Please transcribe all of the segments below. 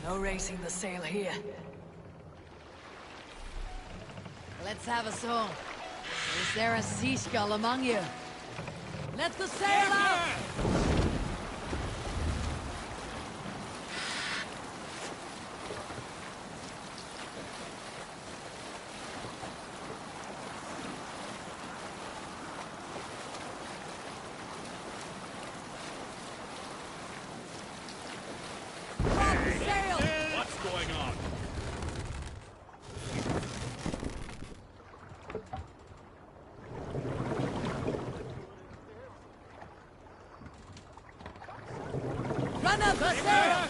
No raising the sail here. Let's have a song. Is there a seagull among you? Let the sail out! Run up the sail!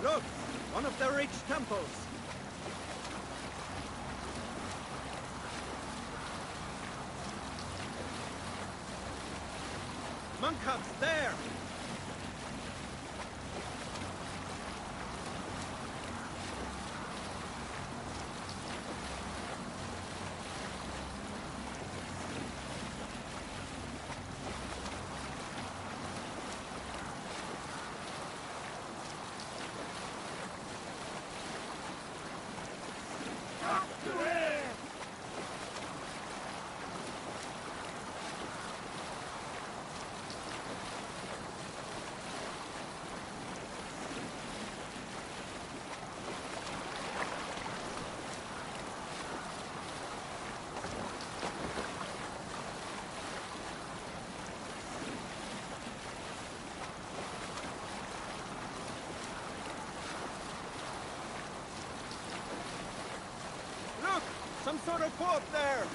Look! One of the rich temples! Monk huts there! Some sort of boat there!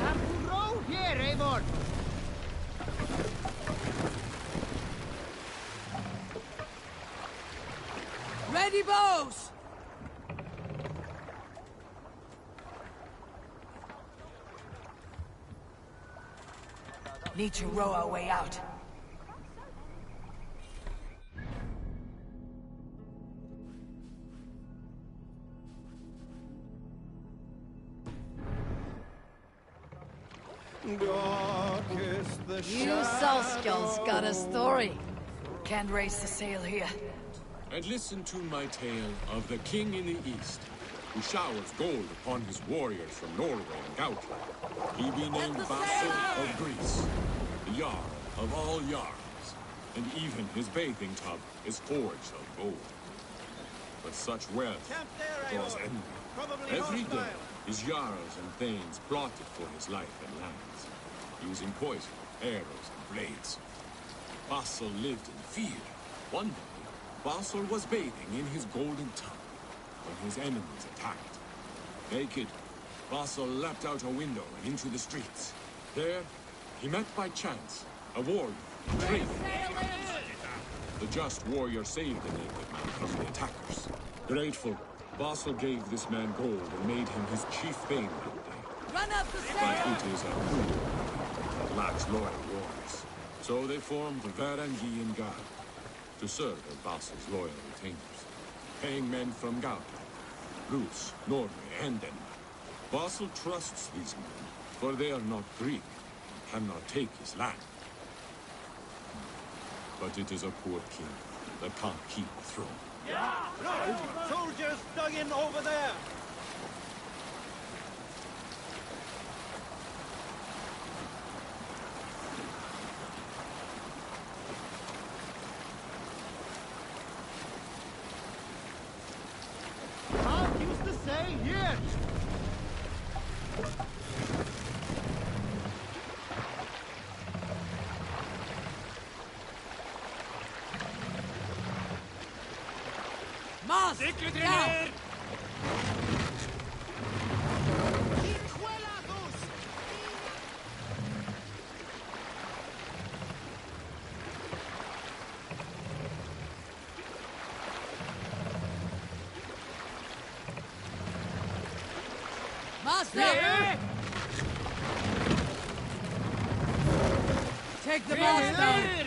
Have to row here, Eivor! Ready, bows! Need to row our way out. Dark is the You Southgulls got a story. Can't raise the sail here. And listen to my tale of the king in the east, who showers gold upon his warriors from Norway and Gautland. He be named Vassal of Greece, the Jarl of all Jarls, and even his bathing tub is forged of gold. But such wealth draws envy. Every day, his Jarls and Thanes plotted for his life and lands, using poison, arrows, and blades. Vassal lived in fear. One day, Vassal was bathing in his golden tub when his enemies attacked. Naked, Vassal leapt out a window and into the streets. There, he met by chance a warrior, traitor. The just warrior saved the naked man from the attackers. Grateful, Vassal gave this man gold and made him his chief thane that day. Run up the sail! But it is a cruel world that lacks loyal warriors. So they formed the Varangian Guard to serve as Vassal's loyal retainers, paying men from Gautland, Bruce, Norway, and Denmark. Vassal trusts these men, for they are not Greek and cannot take his land. But it is a poor king that can't keep the throne. Look! Soldiers dug in over there! Can't use the sail here! Mast! Down! Mast up! Take the mast down!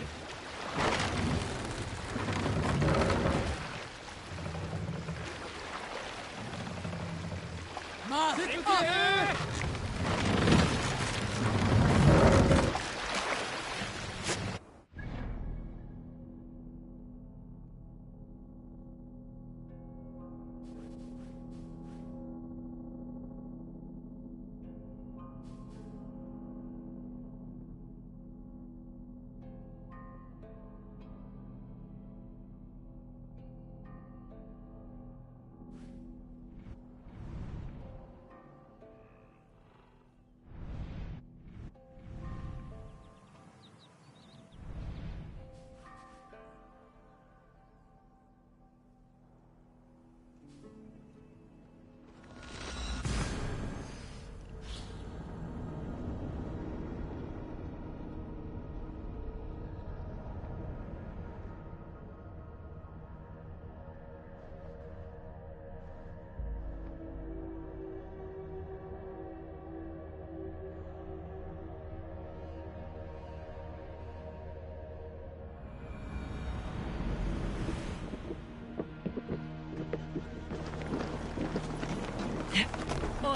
Mast up!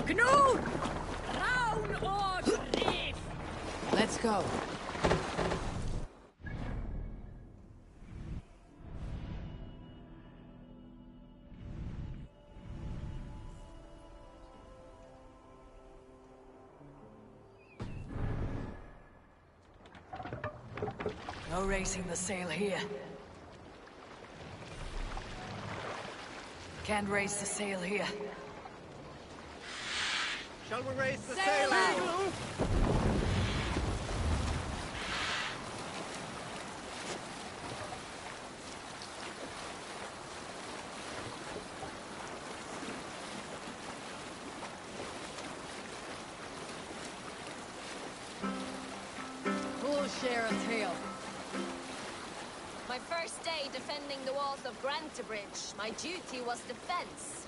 Knut! Round or reef! Let's go. No racing the sail here. Can't raise the sail here. Shall we raise the sail out? Full share of tail. My first day defending the walls of Grantebridge, my duty was defense.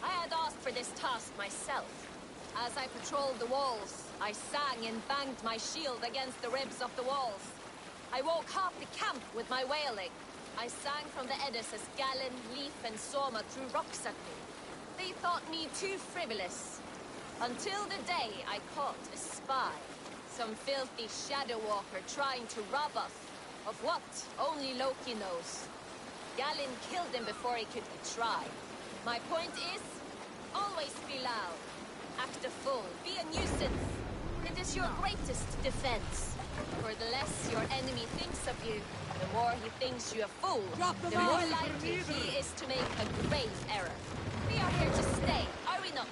I had asked for this task myself. As I patrolled the walls, I sang and banged my shield against the ribs of the walls. I woke half the camp with my wailing. I sang from the eddies as Galen, Leaf, and Soma threw rocks at me. They thought me too frivolous. Until the day I caught a spy. Some filthy shadow walker trying to rob us of what only Loki knows. Galen killed him before he could be tried. My point is, always be loud. Act a fool. Be a nuisance. It is your greatest defense. For the less your enemy thinks of you, the more he thinks you a fool. The more likely he is to make a grave error. We are here to stay, are we not?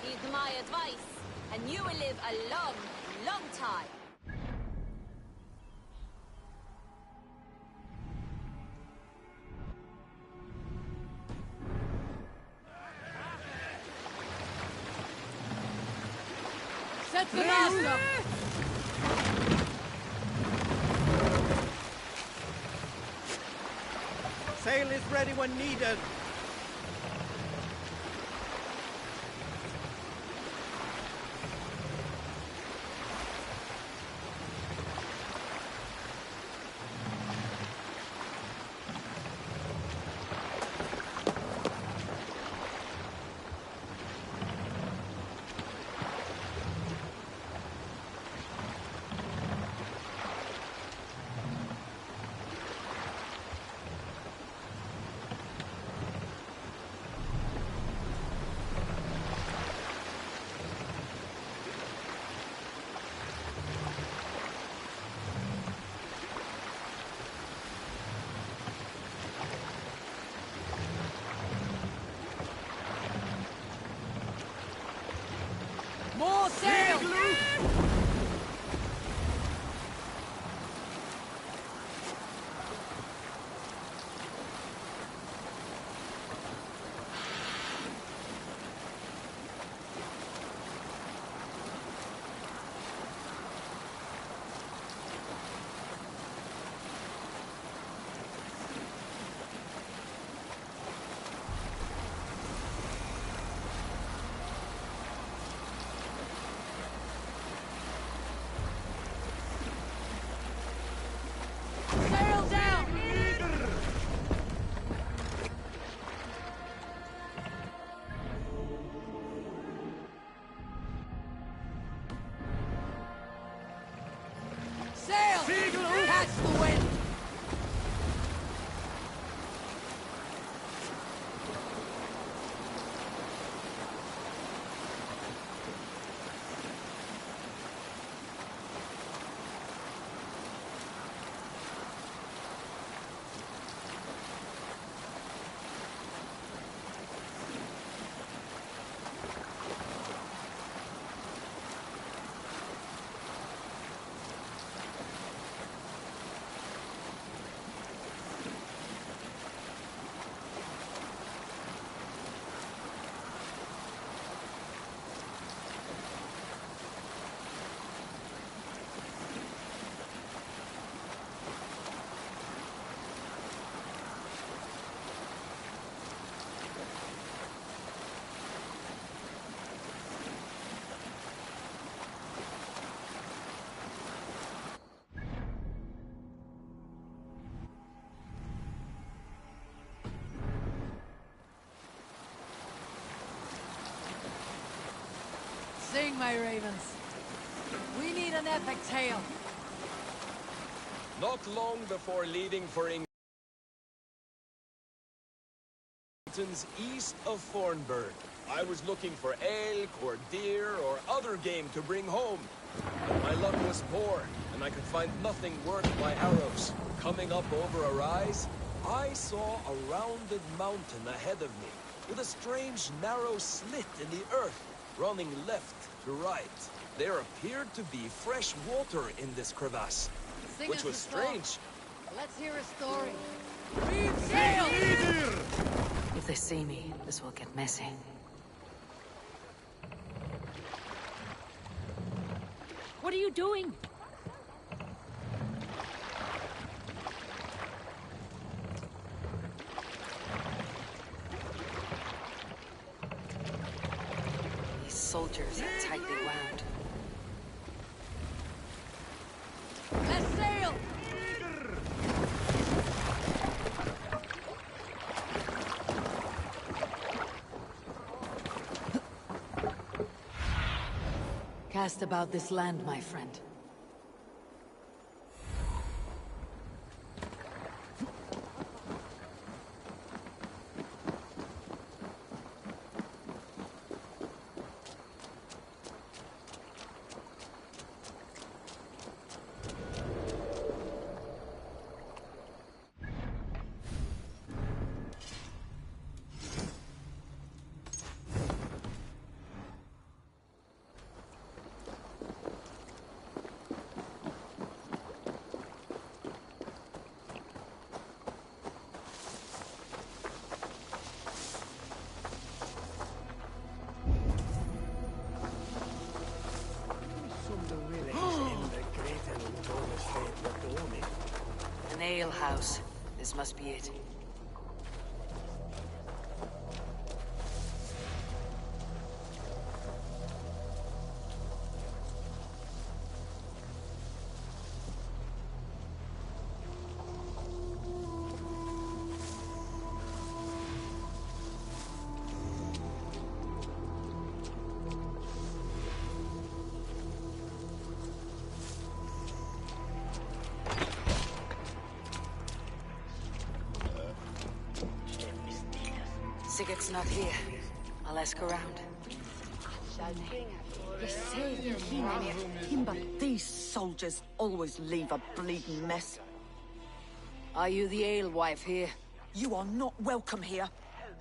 Heed my advice, and you will live a long, long time. Set the mast up! Sail is ready when needed. Against the wind! Sing, my ravens. We need an epic tale. Not long before leaving for England, east of Thornburg, I was looking for elk or deer or other game to bring home. But my luck was poor, and I could find nothing worth my arrows. Coming up over a rise, I saw a rounded mountain ahead of me, with a strange narrow slit in the earth, running left to right. There appeared to be fresh water in this crevasse, Sing which us was a song. strange. Let's hear a story. Reeve sail! If they see me, this will get messy. What are you doing? These soldiers are tightly wound. Let's sail! Cast about this land, my friend. An ale house. This must be it. Sigurd's not here. I'll ask around. But these soldiers always leave a bleeding mess. Are you the alewife here? You are not welcome here.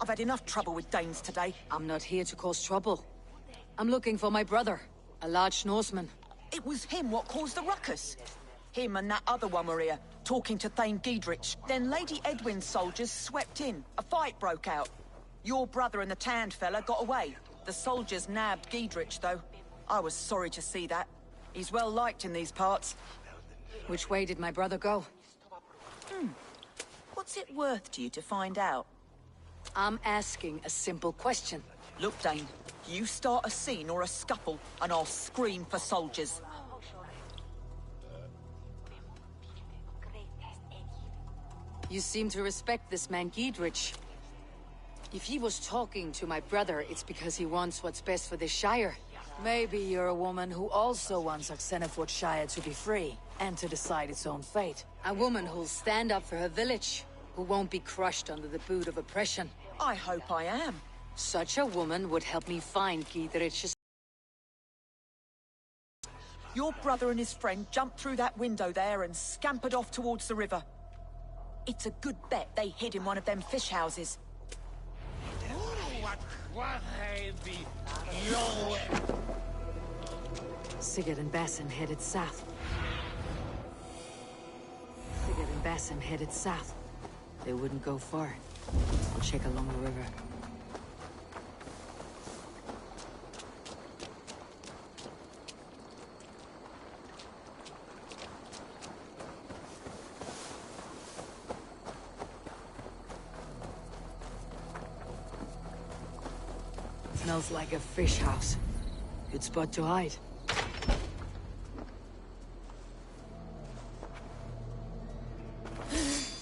I've had enough trouble with Danes today. I'm not here to cause trouble. I'm looking for my brother, a large Norseman. It was him what caused the ruckus. Him and that other one were here, talking to Thane Giedrich. Then Lady Edwin's soldiers swept in. A fight broke out. Your brother and the tanned fella got away. The soldiers nabbed Giedrich, though. I was sorry to see that. He's well liked in these parts. Which way did my brother go? What's it worth to you to find out? I'm asking a simple question. Look, Dane, you start a scene or a scuffle, and I'll scream for soldiers. You seem to respect this man Giedrich. If he was talking to my brother, it's because he wants what's best for this Shire. Maybe you're a woman who also wants Xenofort Shire to be free, and to decide its own fate. A woman who'll stand up for her village, who won't be crushed under the boot of oppression. I hope I am. Such a woman would help me find Gidrich's... Your brother and his friend jumped through that window there and scampered off towards the river. It's a good bet they hid in one of them fish houses. Sigurd and Basim headed south. They wouldn't go far. I'll check along the river. Smells like a fish house. Good spot to hide.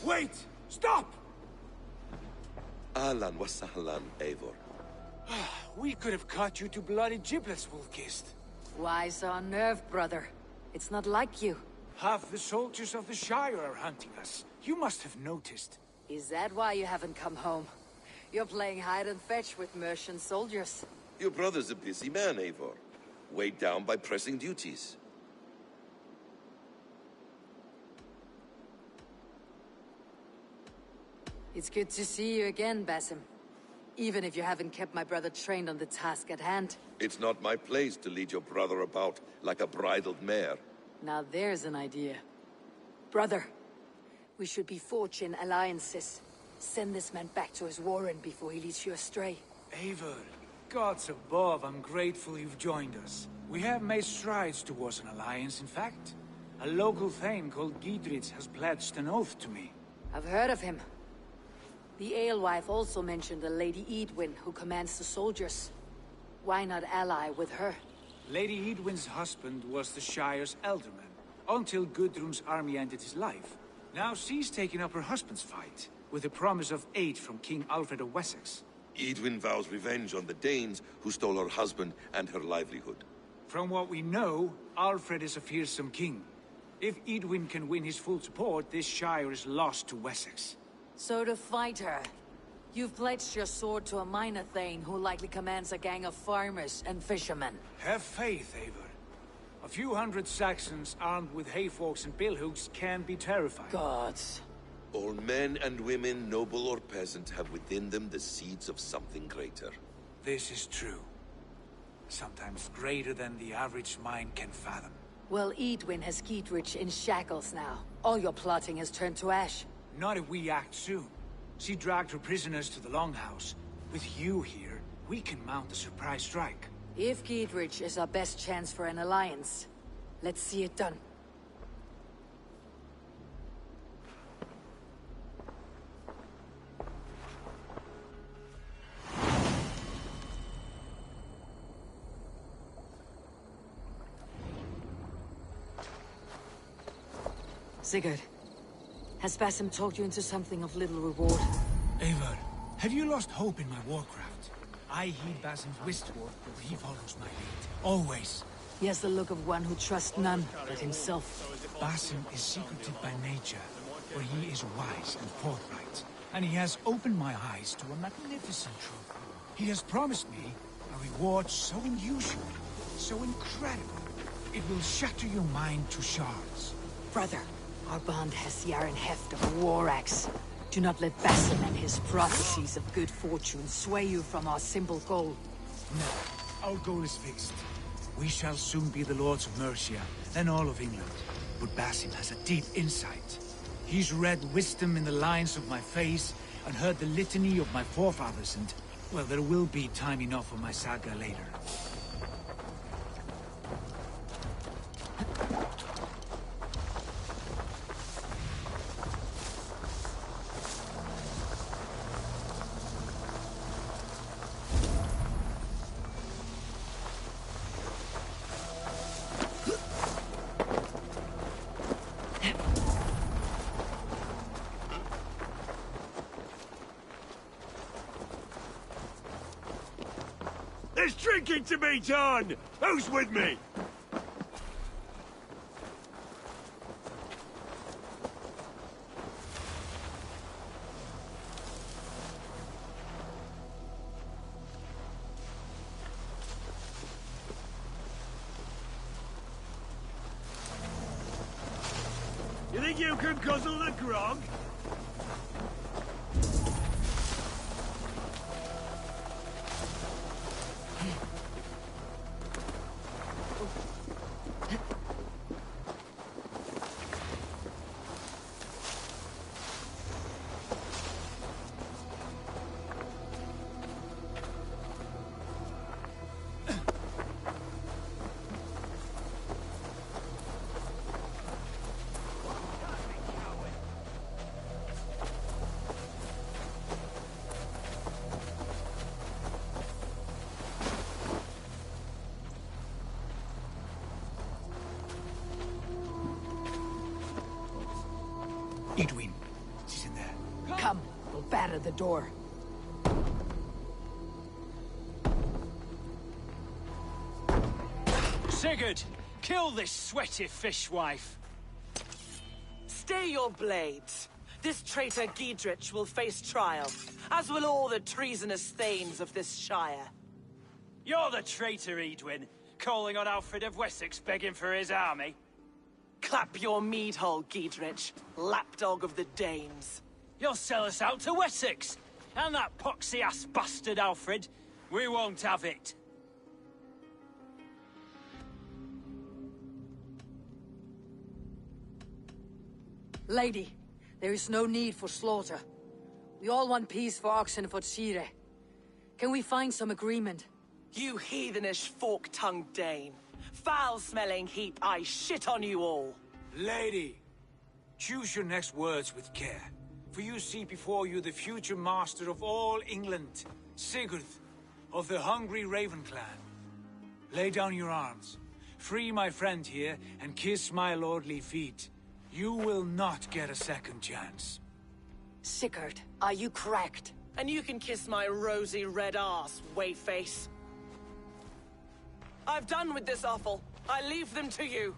Wait! Stop! Ahlan wa sahlan, Eivor. We could have cut you to bloody giblets, Wolf-Kissed. Why so unnerved, brother? It's not like you. Half the soldiers of the Shire are hunting us. You must have noticed. Is that why you haven't come home? You're playing hide and fetch with Mercian soldiers. Your brother's a busy man, Eivor. Weighed down by pressing duties. It's good to see you again, Basim. Even if you haven't kept my brother trained on the task at hand. It's not my place to lead your brother about like a bridled mare. Now there's an idea. Brother, we should be forging alliances. Send this man back to his warren before he leads you astray. Eivor, gods above, I'm grateful you've joined us. We have made strides towards an alliance, in fact. A local thane called Gidrich has pledged an oath to me. I've heard of him. The alewife also mentioned a Lady Edwin who commands the soldiers. Why not ally with her? Lady Edwin's husband was the Shire's elderman, until Gudrun's army ended his life. Now she's taken up her husband's fight, with the promise of aid from King Alfred of Wessex. Edwin vows revenge on the Danes who stole her husband and her livelihood. From what we know, Alfred is a fearsome king. If Edwin can win his full support, this Shire is lost to Wessex. So to fight her, you've pledged your sword to a minor thane who likely commands a gang of farmers and fishermen. Have faith, Eivor. A few hundred Saxons armed with hayforks and billhooks can be terrifying. Gods. All men and women, noble or peasant, have within them the seeds of something greater. This is true. Sometimes greater than the average mind can fathom. Well, Edwin has Gidrich in shackles now. All your plotting has turned to ash. Not if we act soon. She dragged her prisoners to the Longhouse. With you here, we can mount a surprise strike. If Gidrich is our best chance for an alliance, let's see it done. Sigurd, has Basim talked you into something of little reward? Eivor, have you lost hope in my warcraft? I heed Basim's wistward, but he follows my lead. Always. He has the look of one who trusts none but himself. Basim is secretive by nature, but he is wise and forthright. And he has opened my eyes to a magnificent truth. He has promised me a reward so unusual, so incredible, it will shatter your mind to shards. Brother, our bond has the iron heft of a war axe. Do not let Basim and his prophecies of good fortune sway you from our simple goal. No, our goal is fixed. We shall soon be the lords of Mercia, then all of England. But Basim has a deep insight. He's read wisdom in the lines of my face, and heard the litany of my forefathers, and, well, there will be time enough for my saga later. There's drinking to be done! Who's with me? You think you can guzzle the grog? Edwin, she's in there. Come, we'll batter the door. Sigurd, kill this sweaty fishwife. Stay your blades. This traitor Giedrich will face trial, as will all the treasonous thanes of this shire. You're the traitor, Edwin, calling on Alfred of Wessex begging for his army. Clap your mead hole, Giedrich, lapdog of the Danes. You'll sell us out to Wessex, and that poxy-ass bastard Alfred. We won't have it. Lady, there is no need for slaughter. We all want peace for Oxenford. Can we find some agreement? You heathenish fork-tongued Dane. Foul-smelling heap, I shit on you all. Lady, choose your next words with care. For you see before you the future master of all England, Sigurd, of the hungry Raven clan. Lay down your arms. Free my friend here and kiss my lordly feet. You will not get a second chance. Sigurd, are you cracked? And you can kiss my rosy red ass, wayface. I've done with this offal. I leave them to you.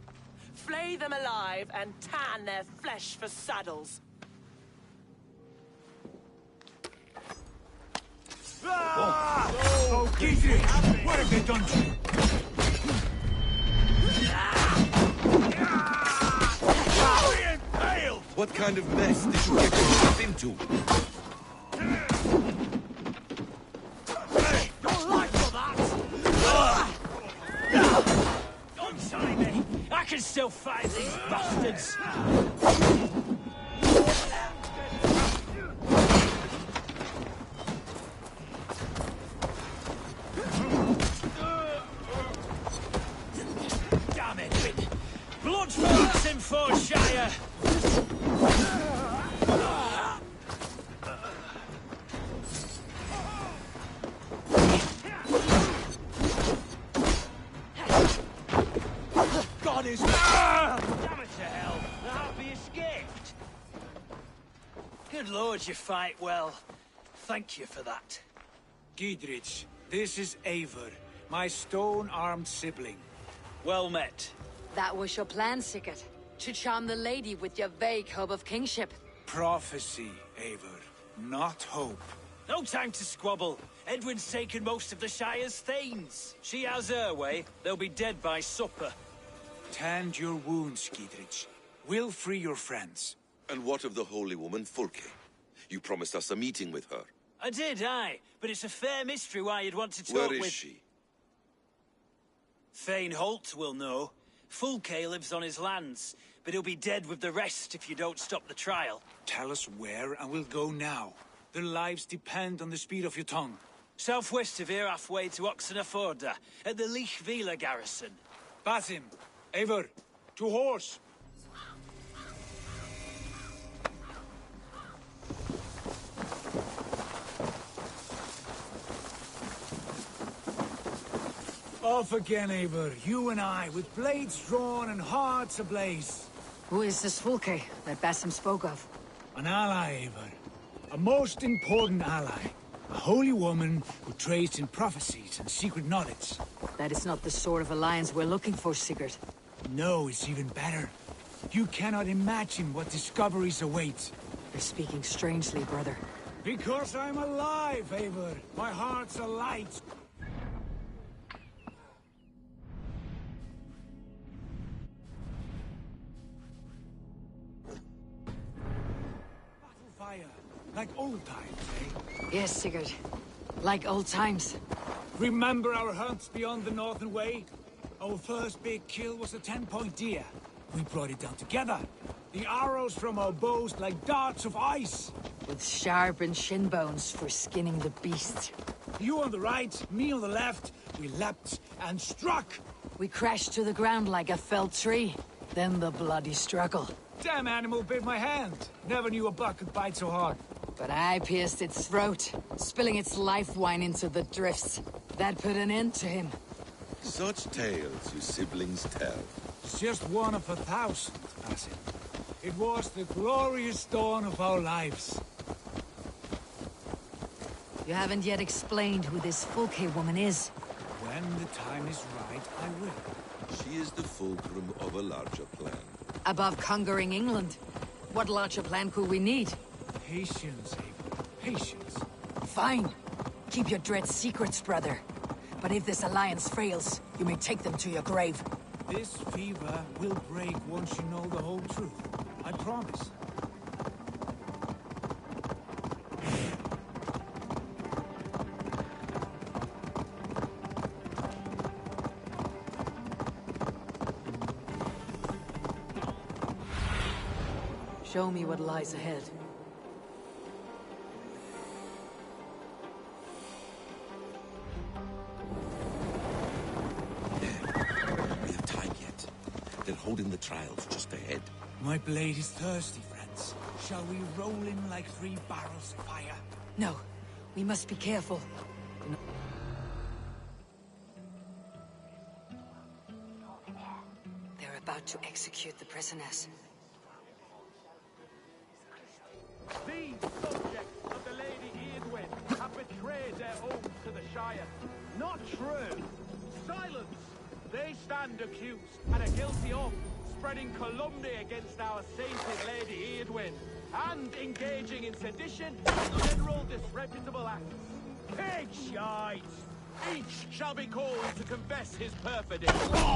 Flay them alive and tan their flesh for saddles. Ah! Oh, Giedrich! What have they done to you? What kind of mess did you get yourself into? Hey, don't lie for that! Don't sign me! I can still fight these bastards! Damn it! Blood for in Forshire! God is... Damn it to hell! The Harpy escaped! Good lord, you fight well. Thank you for that. Giedrich, this is Eivor, my stone-armed sibling. Well met. That was your plan, Sigurd. To charm the lady with your vague hope of kingship. Prophecy, Eivor, not hope. No time to squabble. Edwin's taken most of the Shire's thanes. She has her way. They'll be dead by supper. Tend your wounds, Giedrich. We'll free your friends. And what of the holy woman, Fulke? You promised us a meeting with her. I did, aye. But it's a fair mystery why you'd want to talk with... Where is she? Thane Holt will know. Fulke lives on his lands, but he'll be dead with the rest if you don't stop the trial. Tell us where, and we'll go now. Their lives depend on the speed of your tongue. Southwest of here, halfway to Oxenford, at the Lichvila garrison. Basim, Eivor, to horse! Off again, Eivor. You and I, with blades drawn and hearts ablaze. Who is this Fulke that Basim spoke of? An ally, Eivor. A most important ally. A holy woman who trades in prophecies and secret knowledge. That is not the sort of alliance we're looking for, Sigurd. No, it's even better. You cannot imagine what discoveries await. You're speaking strangely, brother. Because I'm alive, Eivor. My heart's alight. Battle fire, like old times, eh? Yes, Sigurd. Like old times. Remember our hunts beyond the Northern Way? Our first big kill was a 10-point deer. We brought it down together. The arrows from our bows like darts of ice. With sharpened shin bones for skinning the beast. You on the right, me on the left. We leapt and struck. We crashed to the ground like a felled tree. Then the bloody struggle. Damn animal bit my hand. Never knew a buck could bite so hard. But I pierced its throat, spilling its life wine into the drifts. That put an end to him. Such tales you siblings tell. It's just one of 1,000, Basim. It was the glorious dawn of our lives. You haven't yet explained who this Fulke woman is. When the time is right, I will. She is the fulcrum of a larger plan. Above conquering England, what larger plan could we need? Patience, Eivor. Patience. Fine. Keep your dread secrets, brother. But if this alliance fails, you may take them to your grave. This fever will break once you know the whole truth. I promise. Show me what lies ahead. We have time yet. They're holding the trials just ahead. My blade is thirsty, friends. Shall we roll in like 3 barrels of fire? No, we must be careful. They're about to execute the prisoners. These subjects of the Lady Eadwyn have betrayed their oath to the Shire. Not true. Silence! They stand accused and are guilty of spreading calumny against our sainted Lady Eadwyn and engaging in sedition and general disreputable acts. Pig shite! Each shall be called to confess his perfidy.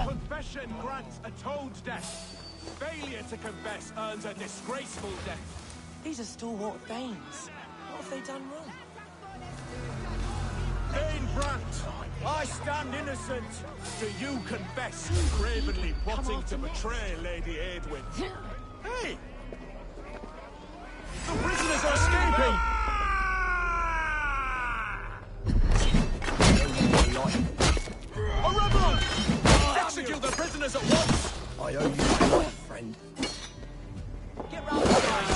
Confession grants atoned death. Failure to confess earns a disgraceful death. These are stalwart Thanes. What have they done wrong? Thane Brandt, I stand innocent. Do you confess cravenly plotting to betray Lady Eadwyn? Hey! The prisoners are escaping! A rebel! Execute the prisoners at once! I owe you my life, friend. Get round the guys.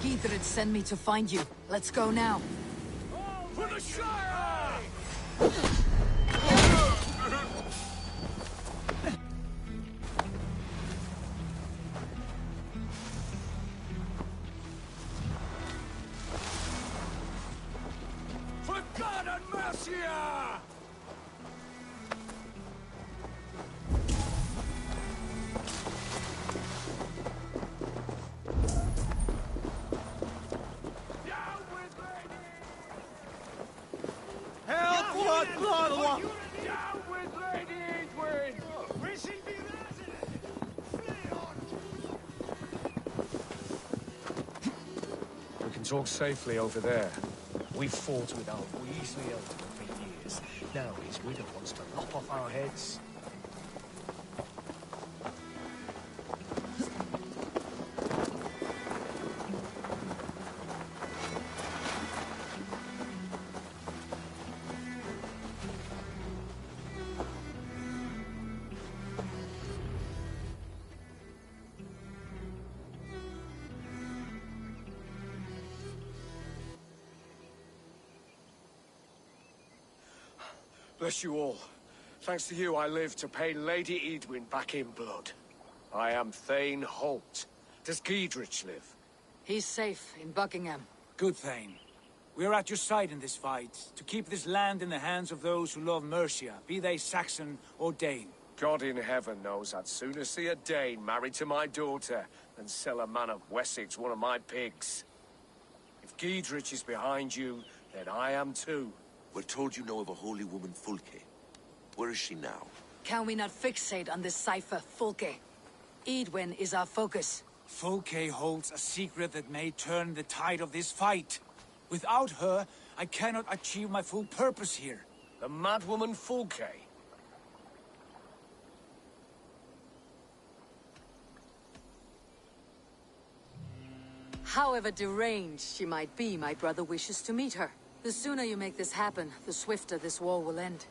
Geithrid sent me to find you. Let's go now. For the Shire! Mercia! Help! Blood! Blood! Down with Lady Edwin! Where she be resident? Flee on! We can talk safely over there. We've fought with our Weasley elder for years. Now his widow wants to lop off our heads. Bless you all. Thanks to you, I live to pay Lady Edwin back in blood. I am Thane Holt. Does Giedrich live? He's safe in Buckingham. Good, Thane. We are at your side in this fight, to keep this land in the hands of those who love Mercia, be they Saxon or Dane. God in heaven knows I'd sooner see a Dane married to my daughter than sell a man of Wessex one of my pigs. If Giedrich is behind you, then I am too. We're told you know of a holy woman, Fulke. Where is she now? Can we not fixate on this cipher, Fulke? Edwin is our focus. Fulke holds a secret that may turn the tide of this fight. Without her, I cannot achieve my full purpose here. The madwoman Fulke? However deranged she might be, my brother wishes to meet her. The sooner you make this happen, the swifter this war will end.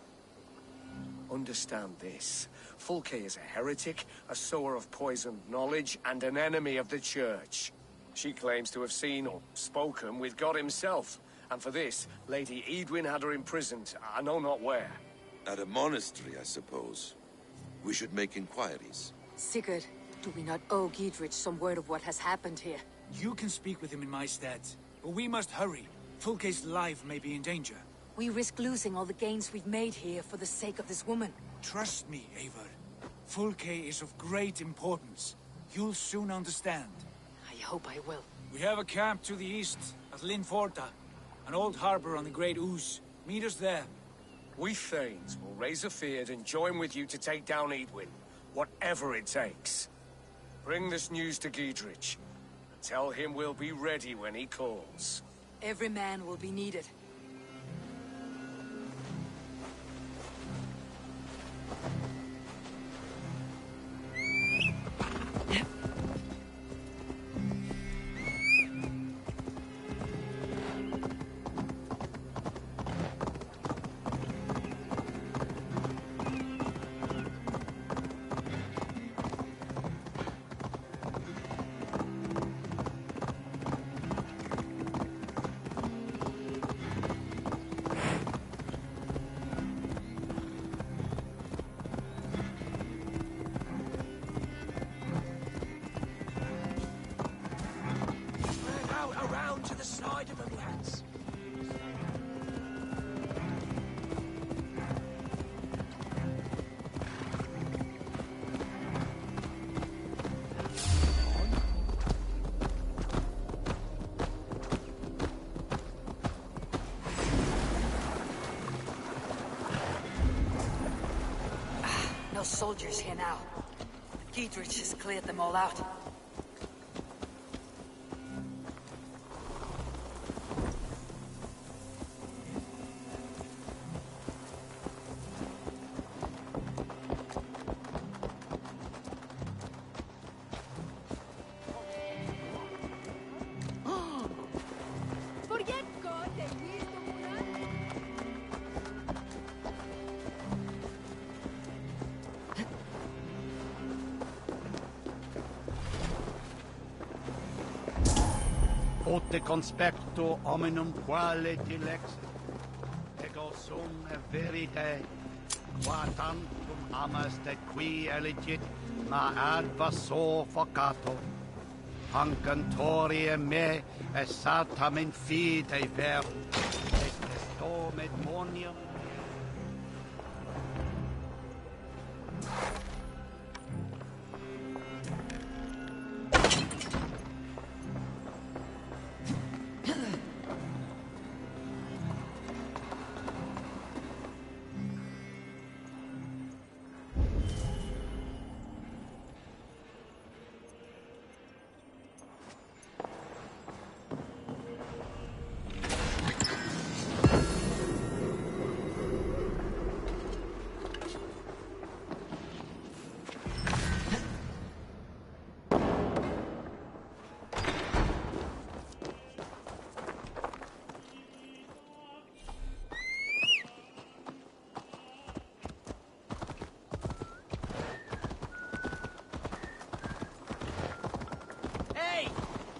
Understand this. Fulke is a heretic, a sower of poisoned knowledge, and an enemy of the Church. She claims to have seen or spoken with God himself. And for this, Lady Edwin had her imprisoned, I know not where. At a monastery, I suppose. We should make inquiries. Sigurd, do we not owe Giedrich some word of what has happened here? You can speak with him in my stead, but we must hurry. Fulke's life may be in danger. We risk losing all the gains we've made here for the sake of this woman. Trust me, Eivor. Fulke is of great importance. You'll soon understand. I hope I will. We have a camp to the east, at Linforta. An old harbor on the Great Ouse. Meet us there. We Thanes will raise a feard and join with you to take down Edwin, whatever it takes. Bring this news to Giedrich. Tell him we'll be ready when he calls. Every man will be needed. Around to the side of them, lads. No soldiers here now. Giedrich has cleared them all out. Ote conspecto hominum quale dilexit, ego sum verite, qua tantum amas de qui elegit, ma advaso focato, hancantorie me, et saltam in fide verum, Medmonium.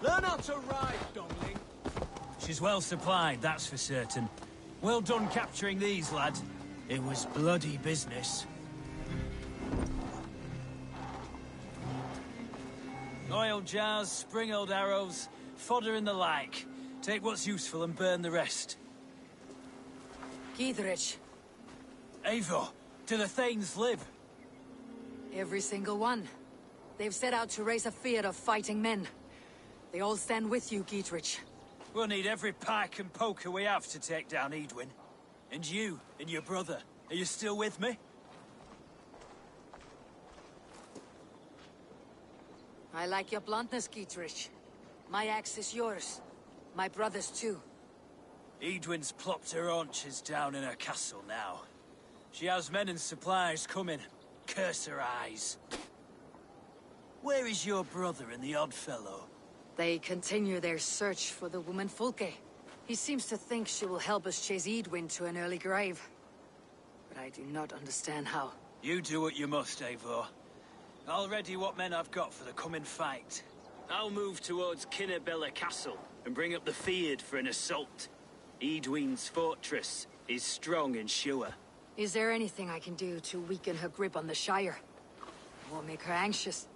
Learn how to ride, Dongling. She's well supplied, that's for certain. Well done capturing these, lad. It was bloody business. Oil jars, spring-oiled arrows, fodder and the like. Take what's useful and burn the rest. Giedrich. Eivor, do the Thanes live? Every single one. They've set out to raise a fear of fighting men. They all stand with you, Giedrich. We'll need every pike and poker we have to take down Edwin. And you, and your brother, are you still with me? I like your bluntness, Giedrich. My axe is yours. My brother's too. Edwin's plopped her haunches down in her castle now. She has men and supplies coming. Curse her eyes. Where is your brother and the odd fellow? They continue their search for the woman Fulke. He seems to think she will help us chase Edwin to an early grave. But I do not understand how. You do what you must, Eivor. I'll ready what men I've got for the coming fight. I'll move towards Kinnabella Castle and bring up the Fyrd for an assault. Edwin's fortress is strong and sure. Is there anything I can do to weaken her grip on the Shire? Or make her anxious?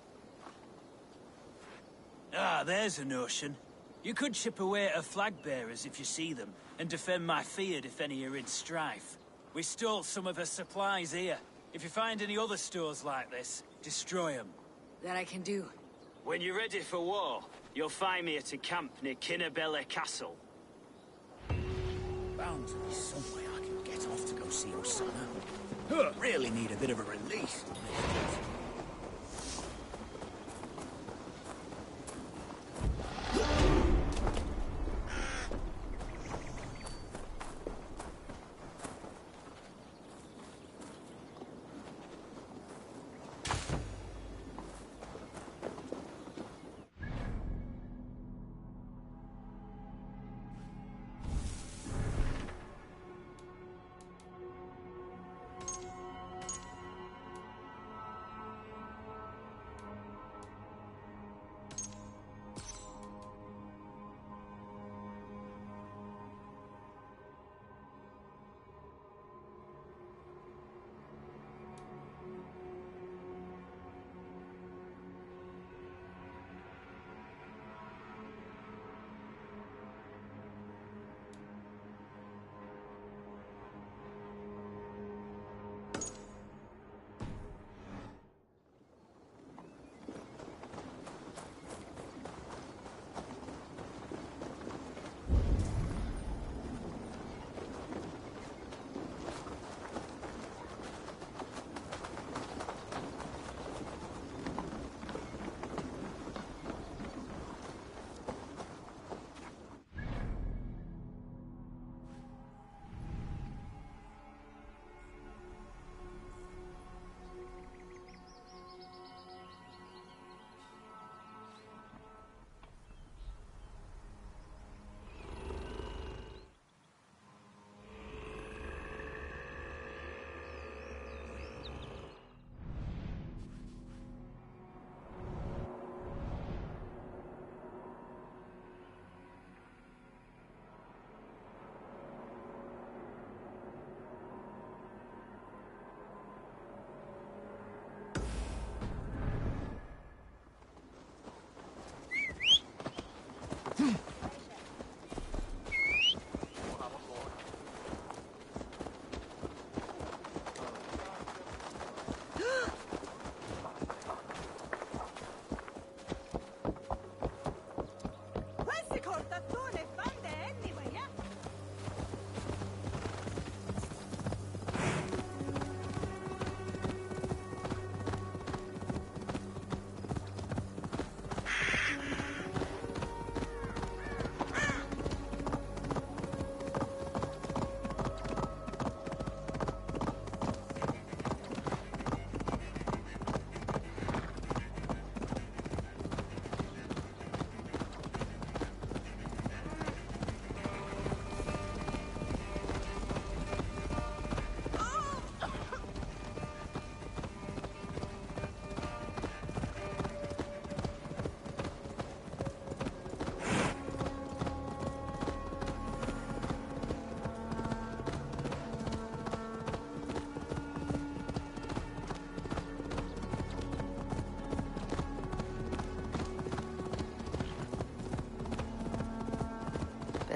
Ah, there's a notion. You could chip away at her flag-bearers if you see them, and defend my Fyrd if any are in strife. We stole some of her supplies here. If you find any other stores like this, destroy them. That I can do. When you're ready for war, you'll find me at a camp near Kinnabella Castle. Bound to be somewhere I can get off to go see Osana. Really need a bit of a release.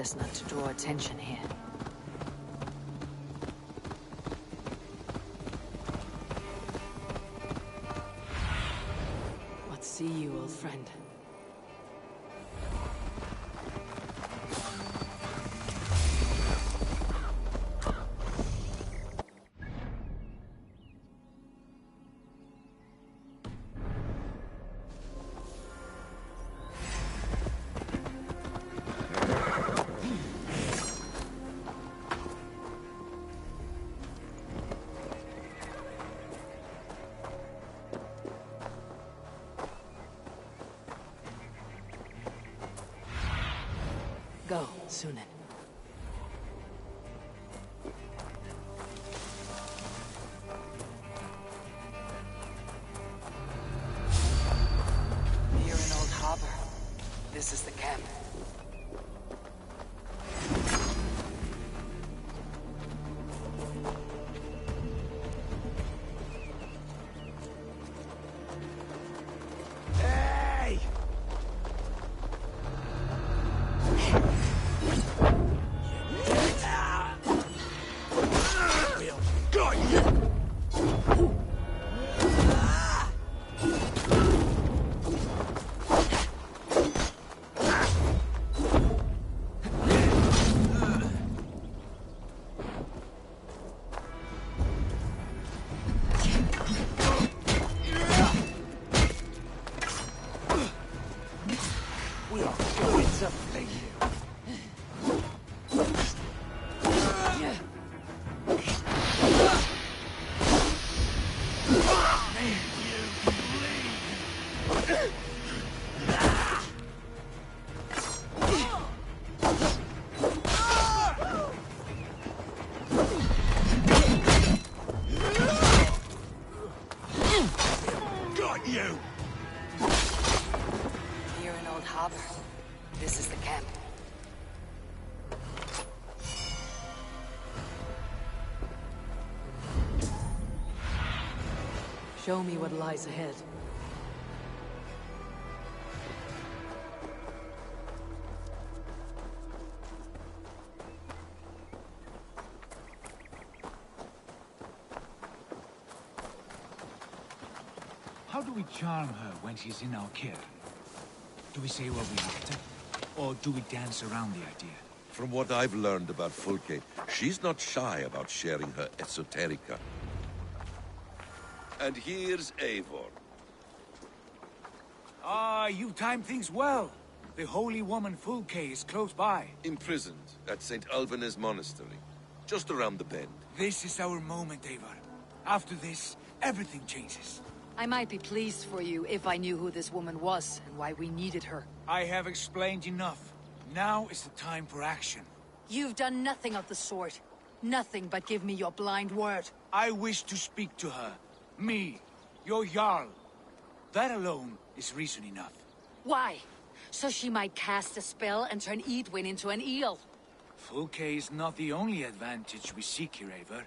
best not to draw attention here. What see you, old friend? Go, Sunan. Near an old harbor. This is the camp. Hey! We are going to flee you. Got you! Near an old harbor. This is the camp. Show me what lies ahead. How do we charm her when she's in our care? Do we say what we have to? Or do we dance around the idea? From what I've learned about Fulke, she's not shy about sharing her esoterica. And here's Eivor. Ah, you time things well. The holy woman Fulke is close by. Imprisoned at St. Alban's Monastery, just around the bend. This is our moment, Eivor. After this, everything changes. I might be pleased for you if I knew who this woman was and why we needed her. I have explained enough. Now is the time for action. You've done nothing of the sort. Nothing but give me your blind word. I wish to speak to her. Me, your Jarl. That alone is reason enough. Why? So she might cast a spell and turn Edwin into an eel. Fulke is not the only advantage we seek here, Eivor.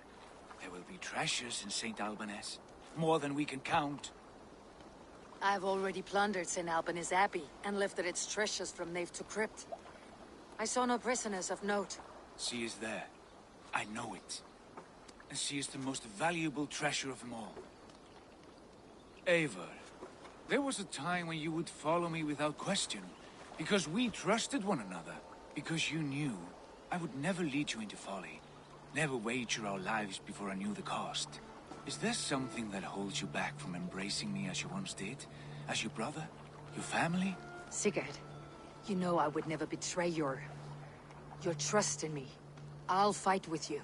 There will be treasures in St. Alban's. More than we can count. I've already plundered St. Alban's Abbey and lifted its treasures from nave to crypt. I saw no prisoners of note. She is there. I know it. And she is the most valuable treasure of them all. Eivor, there was a time when you would follow me without question. Because we trusted one another. Because you knew I would never lead you into folly. Never wager our lives before I knew the cost. Is there something that holds you back from embracing me as you once did? As your brother? Your family? Sigurd, you know I would never betray your trust in me. I'll fight with you.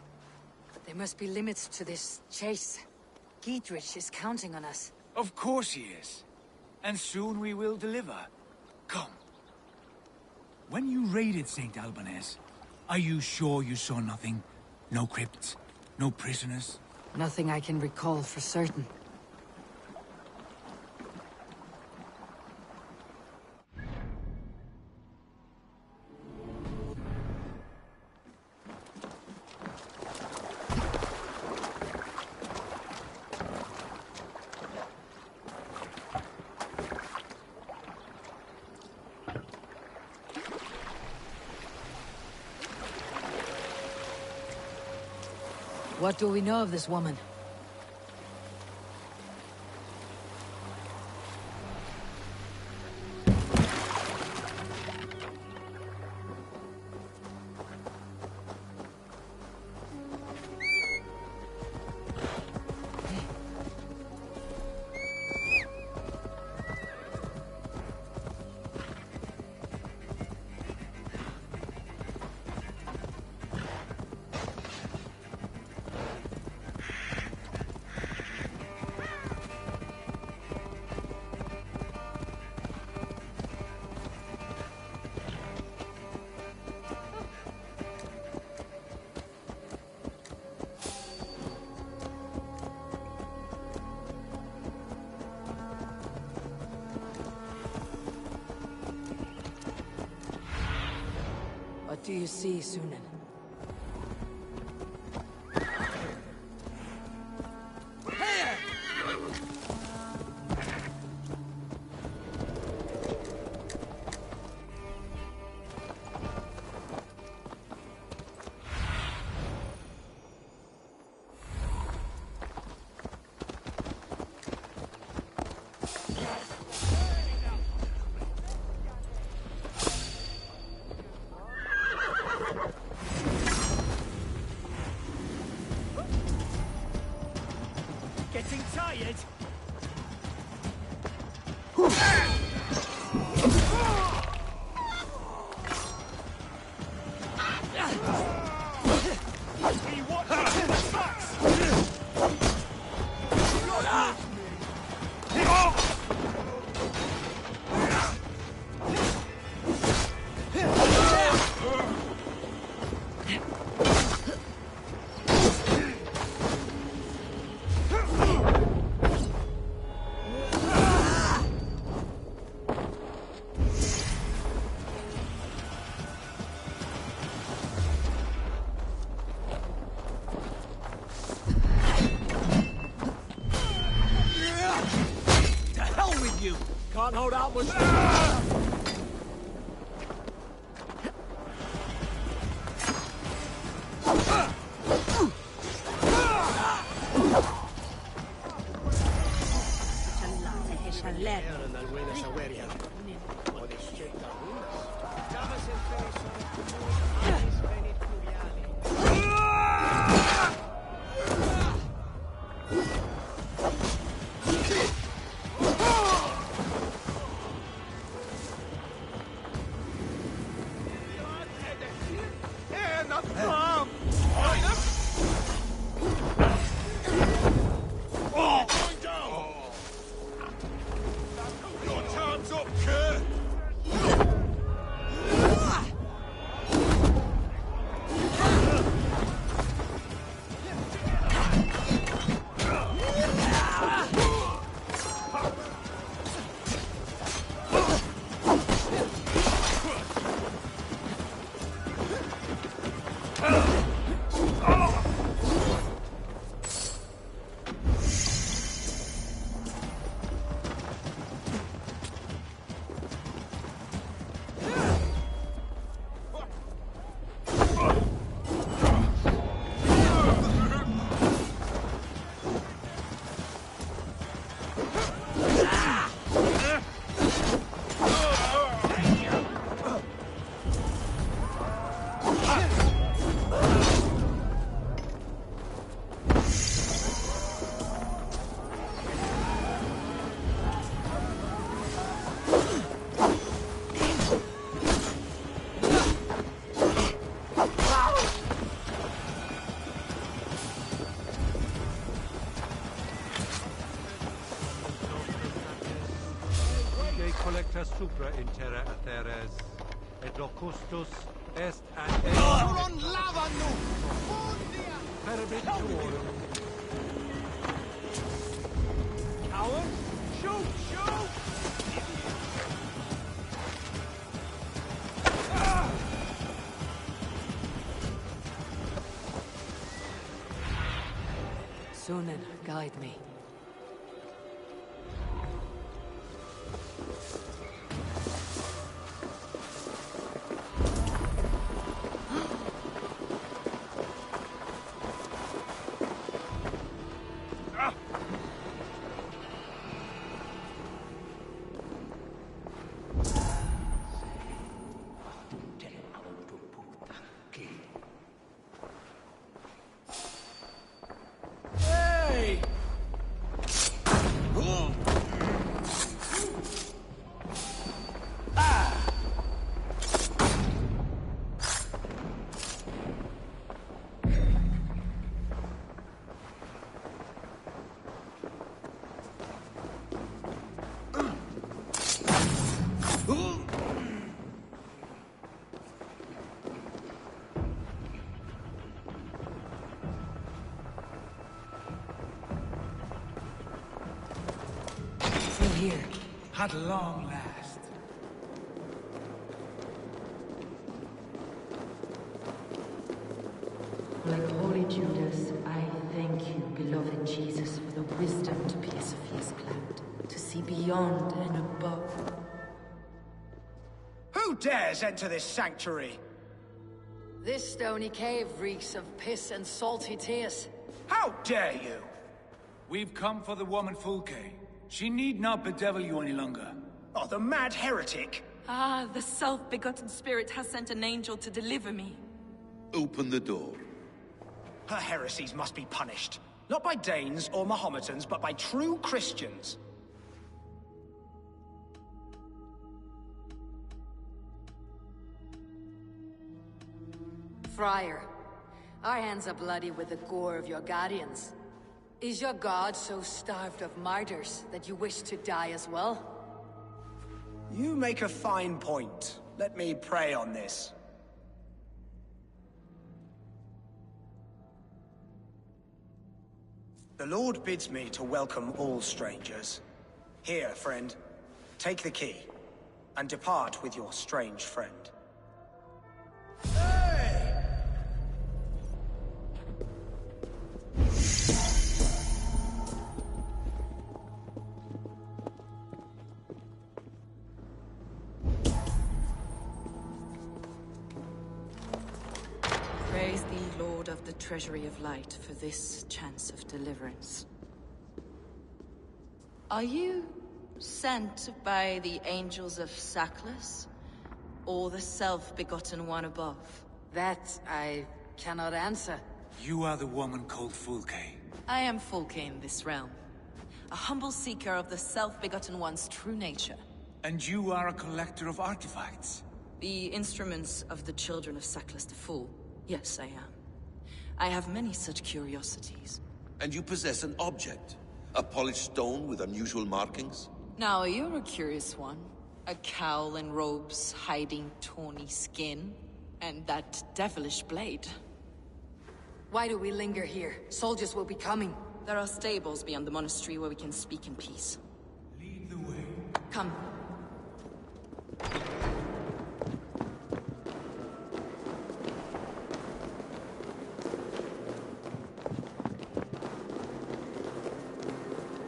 There must be limits to this chase. Giedrich is counting on us. Of course he is. And soon we will deliver. Come. When you raided St. Alban's, are you sure you saw nothing? No crypts? No prisoners? Nothing I can recall for certain. What do we know of this woman? What do you see, Sunan? Getting tired? He watches his backs! Can't hold out much. Collecta supra in terra atheres, et locustus est ad Sauron lavanu! perbitur. Coward! Shoot! Shoot! Sunan, guide me. here, at long last. Like Holy Judas, I thank you, beloved Jesus, for the wisdom to pierce a fierce cloud, to see beyond and above. Who dares enter this sanctuary? This stony cave reeks of piss and salty tears. How dare you? We've come for the woman Fulke. She need not bedevil you any longer. Oh, the mad heretic! Ah, the self-begotten spirit has sent an angel to deliver me. Open the door. Her heresies must be punished. Not by Danes or Mahometans, but by true Christians. Friar, our hands are bloody with the gore of your guardians. Is your god so starved of martyrs that you wish to die as well? You make a fine point. Let me pray on this. The Lord bids me to welcome all strangers. Here, friend, take the key, and depart with your strange friend. Praise thee, Lord of the Treasury of Light, for this chance of deliverance. Are you sent by the angels of Saklas, or the self-begotten one above? That I cannot answer. You are the woman called Fulke. I am Fulke in this realm, a humble seeker of the self-begotten one's true nature. And you are a collector of artifacts? The instruments of the children of Saklas the Fool. Yes, I am. I have many such curiosities. And you possess an object? A polished stone with unusual markings? Now, you're a curious one. A cowl and robes hiding tawny skin. And that devilish blade. Why do we linger here? Soldiers will be coming. There are stables beyond the monastery where we can speak in peace. Lead the way. Come.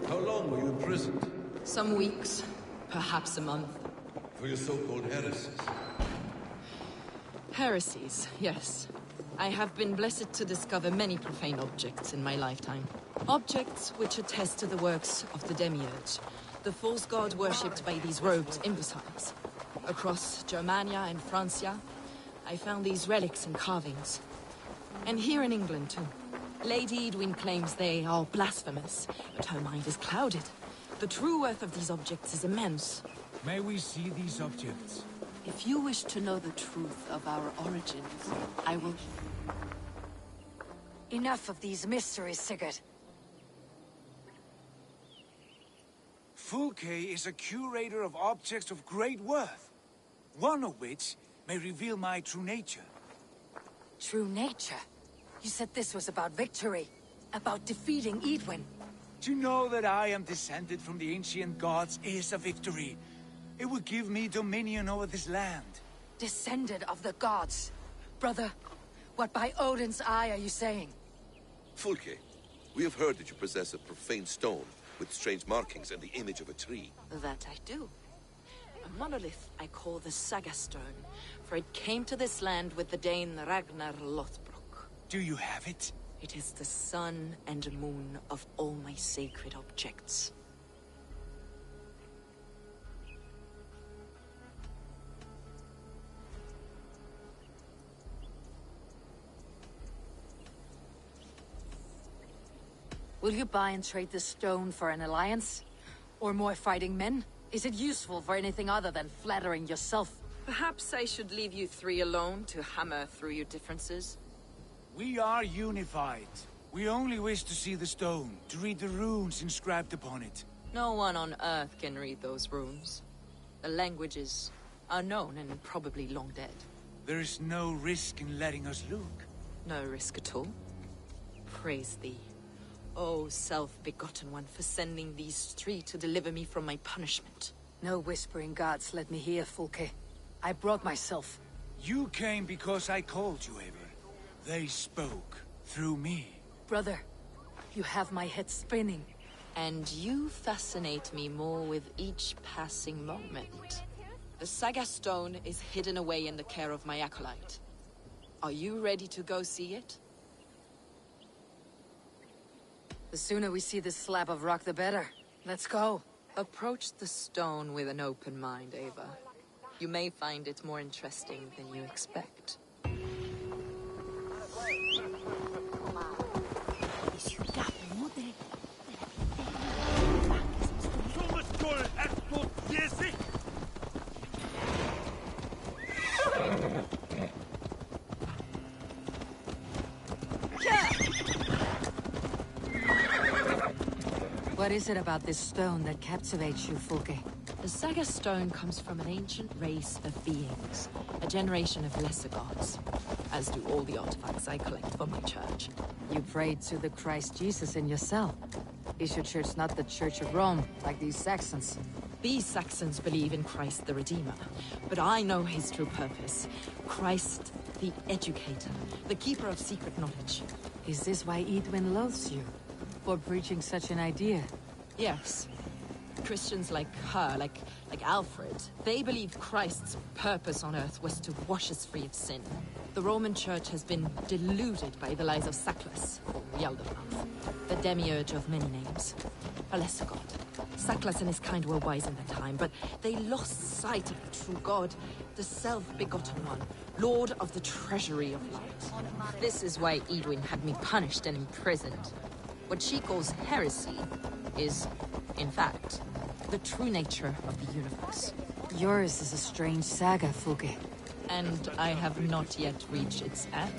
How long were you imprisoned? Some weeks, perhaps a month. For your so-called heresies? Heresies, yes. I have been blessed to discover many profane objects in my lifetime. Objects which attest to the works of the Demiurge, the false god worshipped by these robed imbeciles. Across Germania and Francia, I found these relics and carvings. And here in England, too. Lady Edwin claims they are blasphemous, but her mind is clouded. The true worth of these objects is immense. May we see these objects? If you wish to know the truth of our origins, I will... Enough of these mysteries, Sigurd. Fulke is a curator of objects of great worth, one of which may reveal my true nature. True nature? You said this was about victory, about defeating Edwin. To know that I am descended from the ancient gods is a victory. It will give me dominion over this land. Descended of the gods. Brother, what by Odin's eye are you saying? Fulke, we have heard that you possess a profane stone with strange markings and the image of a tree. That I do. A monolith I call the Saga Stone, for it came to this land with the Dane Ragnar Lothbrok. Do you have it? It is the sun and moon of all my sacred objects. Will you buy and trade this stone for an alliance? Or more fighting men? Is it useful for anything other than flattering yourself? Perhaps I should leave you three alone to hammer through your differences? We are unified. We only wish to see the stone, to read the runes inscribed upon it. No one on Earth can read those runes. The languages are known and probably long dead. There is no risk in letting us look. No risk at all. Praise thee, Oh, self-begotten one, for sending these three to deliver me from my punishment. No whispering gods let me hear, Fulke. I brought myself. You came because I called you, Eivor. They spoke through me. Brother, you have my head spinning. And you fascinate me more with each passing moment. The Saga Stone is hidden away in the care of my acolyte. Are you ready to go see it? The sooner we see this slab of rock, the better. Let's go. Approach the stone with an open mind, Eivor. You may find it more interesting than you expect. What is it about this stone that captivates you, Fulke? The Saga Stone comes from an ancient race of beings, a generation of lesser gods, as do all the artifacts I collect for my church. You prayed to the Christ Jesus in your cell. Is your church not the Church of Rome, like these Saxons? These Saxons believe in Christ the Redeemer, but I know his true purpose. Christ the Educator, the keeper of secret knowledge. Is this why Edwin loathes you? For preaching such an idea? Yes. Christians like her, like Alfred, they believed Christ's purpose on Earth was to wash us free of sin. The Roman Church has been deluded by the lies of Saklas, or Yaldabaoth, the demiurge of many names, a lesser god. Saklas and his kind were wise in their time, but they lost sight of the true god, the self-begotten one, lord of the treasury of light. This is why Edwin had me punished and imprisoned. What she calls heresy is, in fact, the true nature of the universe. Yours is a strange saga, Fulke. And I have not yet reached its end.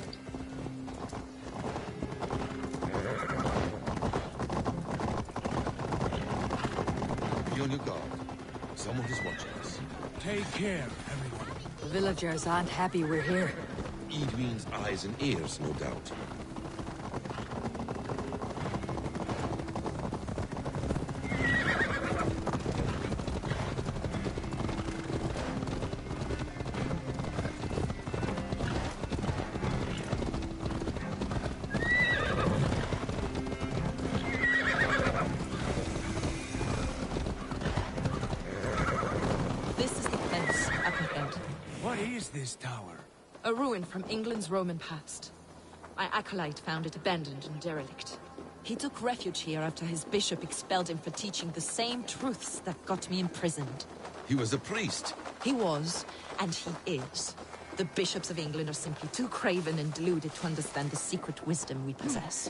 Be on your guard. Someone is watching us. Take care, everyone. The villagers aren't happy we're here. Edwin's eyes and ears, no doubt. This tower? A ruin from England's Roman past. My acolyte found it abandoned and derelict. He took refuge here after his bishop expelled him for teaching the same truths that got me imprisoned. He was a priest. He was, and he is. The bishops of England are simply too craven and deluded to understand the secret wisdom we possess.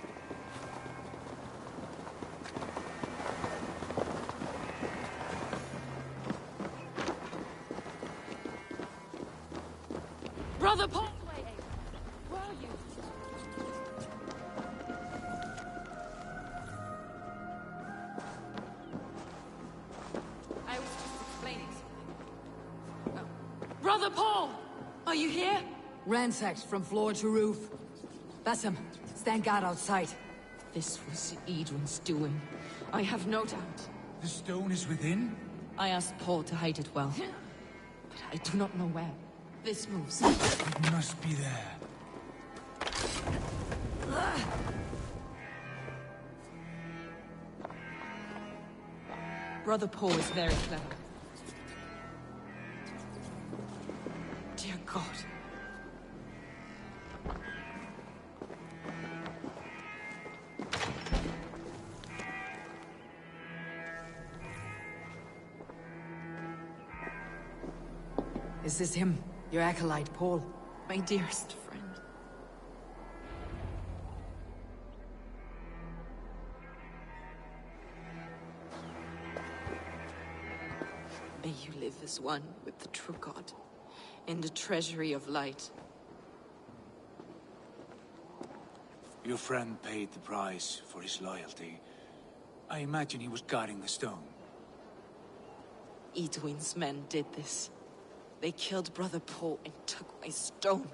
Brother Paul! Where are you? I was just explaining something. Oh. Brother Paul! Are you here? Ransacked from floor to roof. Basim, stand guard outside. This was Edwin's doing. I have no doubt. The stone is within? I asked Paul to hide it well, but I do not know where. This moves. It must be there. Brother Paul is very clever. Dear God. Is this him? Your acolyte, Paul? My dearest friend. May you live as one with the true God, in the treasury of light. Your friend paid the price for his loyalty. I imagine he was guarding the stone. Edwin's men did this. They killed Brother Paul and took my stone.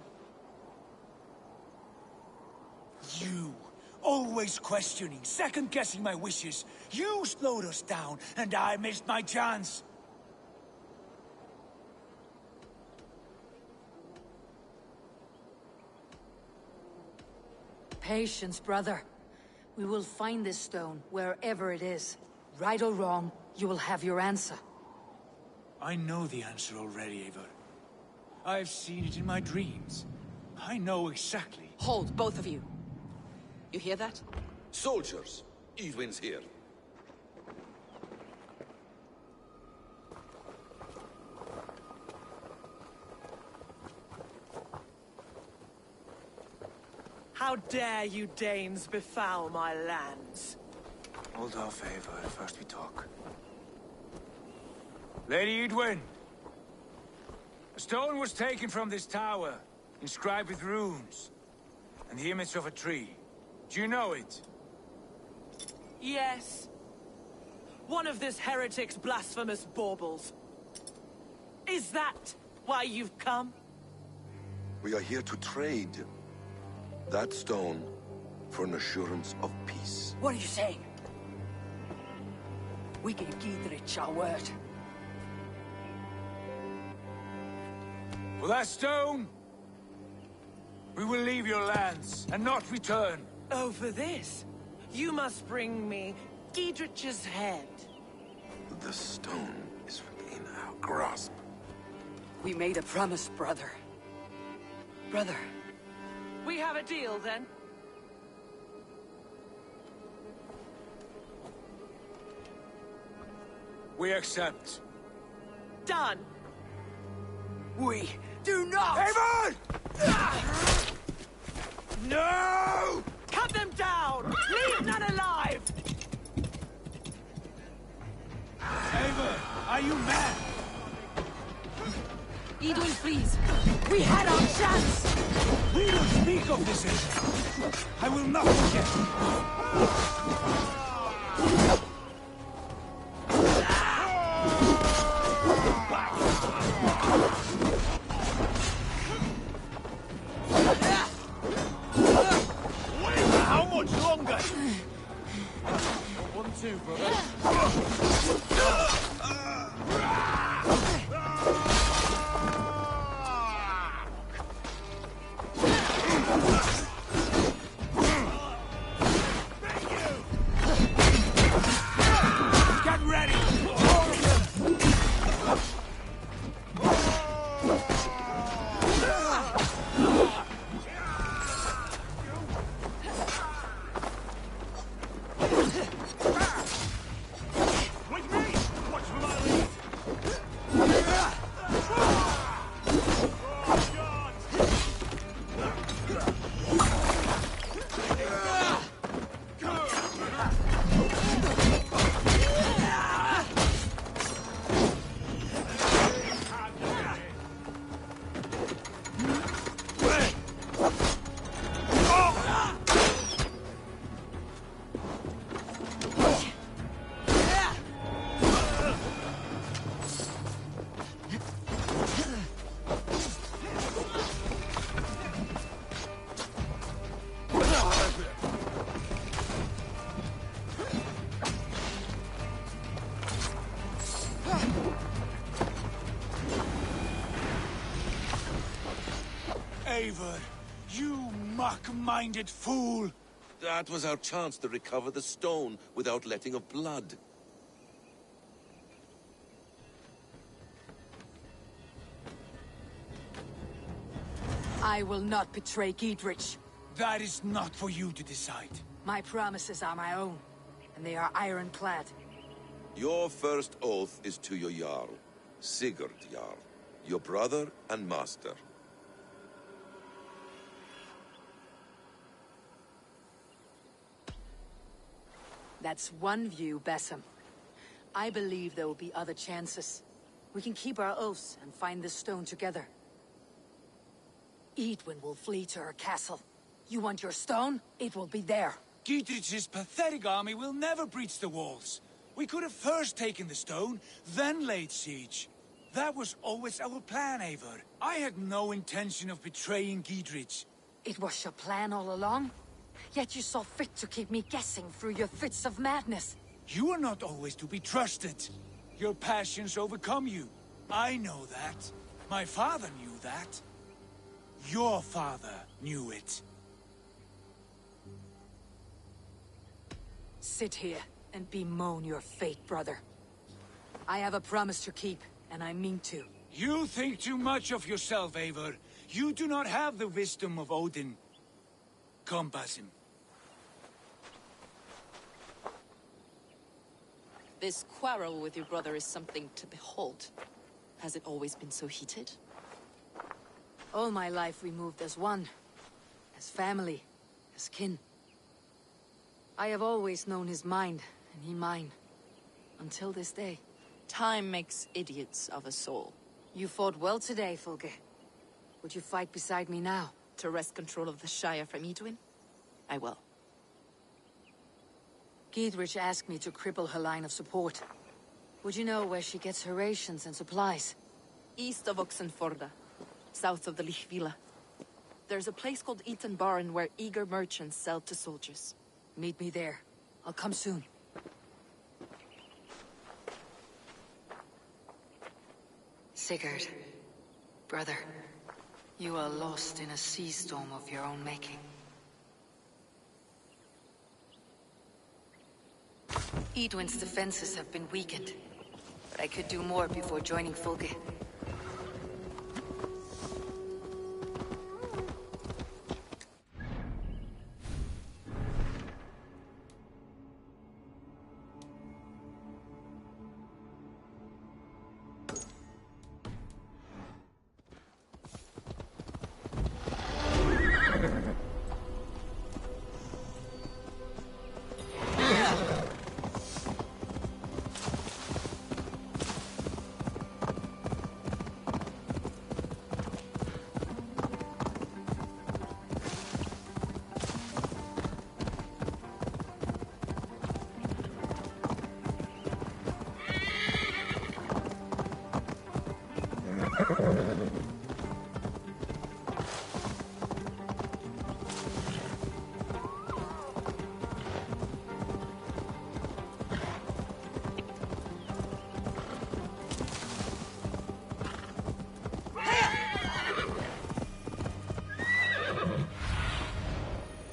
You Always questioning, second-guessing my wishes. You slowed us down, and I missed my chance. Patience, brother. We will find this stone, wherever it is. Right or wrong, you will have your answer. I know the answer already, Eivor. I've seen it in my dreams. I know exactly. Hold, both of you. You hear that? Soldiers! Edwin's here. How dare you Danes befoul my lands? Hold off, Eivor. First we talk. Lady Edwin! A stone was taken from this tower, inscribed with runes, and the image of a tree. Do you know it? Yes. One of this heretic's blasphemous baubles. Is that why you've come? We are here to trade. That stone for an assurance of peace. What are you saying? We gave Giedrich our word. For that stone, we will leave your lands and not return. Oh, for this? You must bring me Giedrich's head. The stone is within our grasp. We made a promise, brother. Brother. We have a deal, then? We accept. Done. We do not! Eivor! No! Cut them down! Leave none alive! Eivor, are you mad? Edwin, please. We had our chance! We will speak of this, Eivor. I will not forget. How much longer? 1-2, brother. Get ready! With me! Watch for my lead! Eivor, you mock-minded fool! That was our chance to recover the stone without letting of blood. I will not betray Giedrich. That is not for you to decide. My promises are my own, and they are ironclad. Your first oath is to your Jarl, Sigurd Jarl, your brother and master. That's one view, Basim. I believe there will be other chances. We can keep our oaths and find this stone together. Edwin will flee to her castle. You want your stone? It will be there. Giedrich's pathetic army will never breach the walls. We could have first taken the stone, then laid siege. That was always our plan, Eivor. I had no intention of betraying Giedrich. It was your plan all along? Yet you saw fit to keep me guessing through your fits of madness. You are not always to be trusted. Your passions overcome you. I know that. My father knew that. Your father knew it. Sit here and bemoan your fate, brother. I have a promise to keep, and I mean to. You think too much of yourself, Eivor. You do not have the wisdom of Odin. Come, Basim. This quarrel with your brother is something to behold. Has it always been so heated? All my life we moved as one. As family. As kin. I have always known his mind, and he mine. Until this day. Time makes idiots of us all. You fought well today, Fulke. Would you fight beside me now? To wrest control of the Shire from Edwin? I will. Giedrich asked me to cripple her line of support. Would you know where she gets her rations and supplies? East of Oxenforda, south of the Lichvila. There's a place called Eaton Barn where eager merchants sell to soldiers. Meet me there. I'll come soon. Sigurd, brother, you are lost in a sea storm of your own making. Edwin's defenses have been weakened, but I could do more before joining Fulke.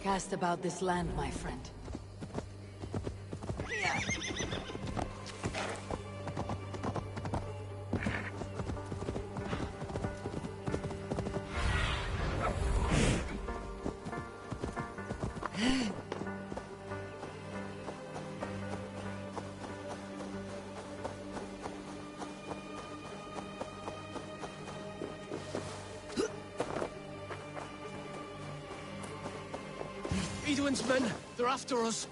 Cast about this land, my friend. Edwin's men, they're after us.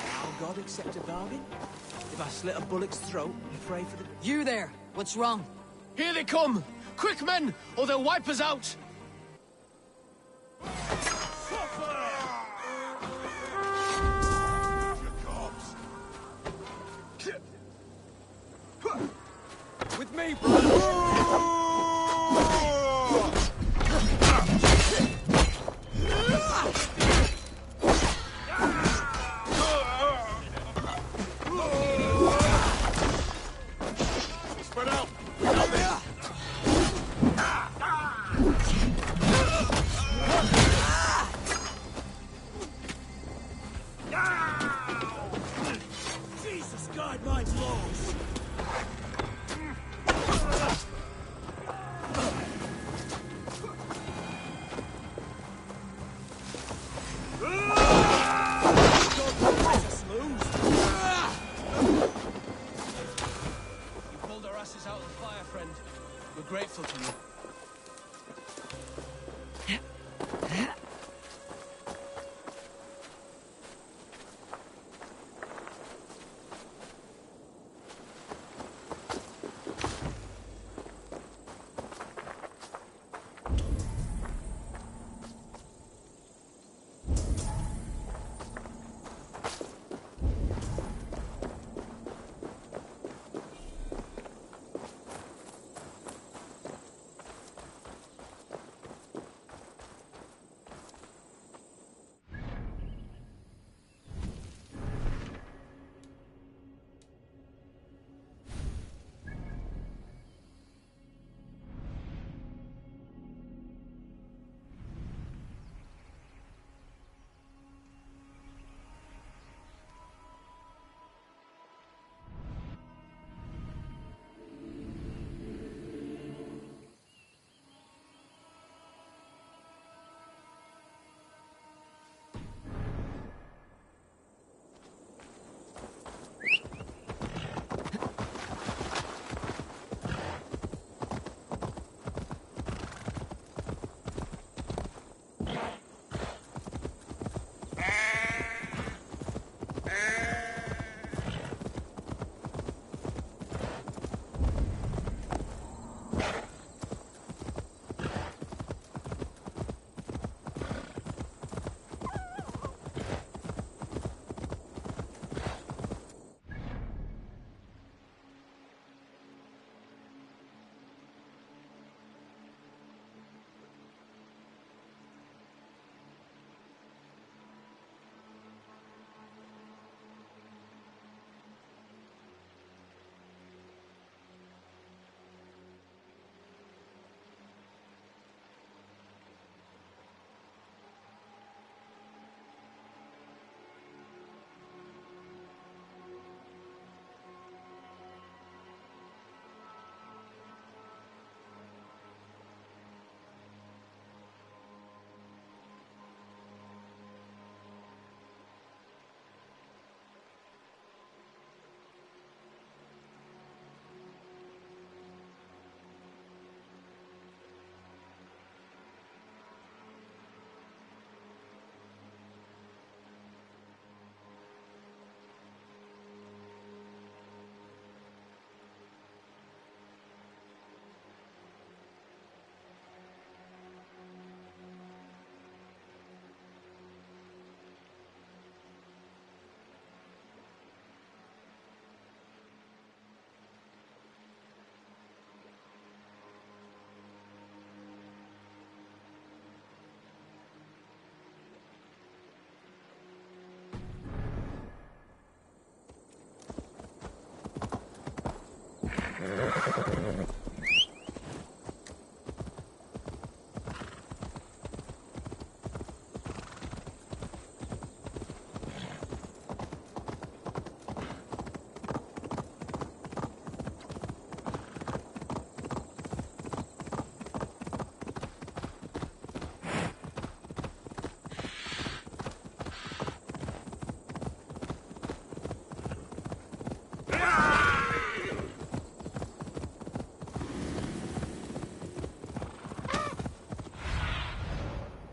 Now God accept a bargain? If I slit a bullock's throat and pray for the... You there! What's wrong? Here they come! Quick, men, or they'll wipe us out! With me, brother! Jesus, God, mine's lost.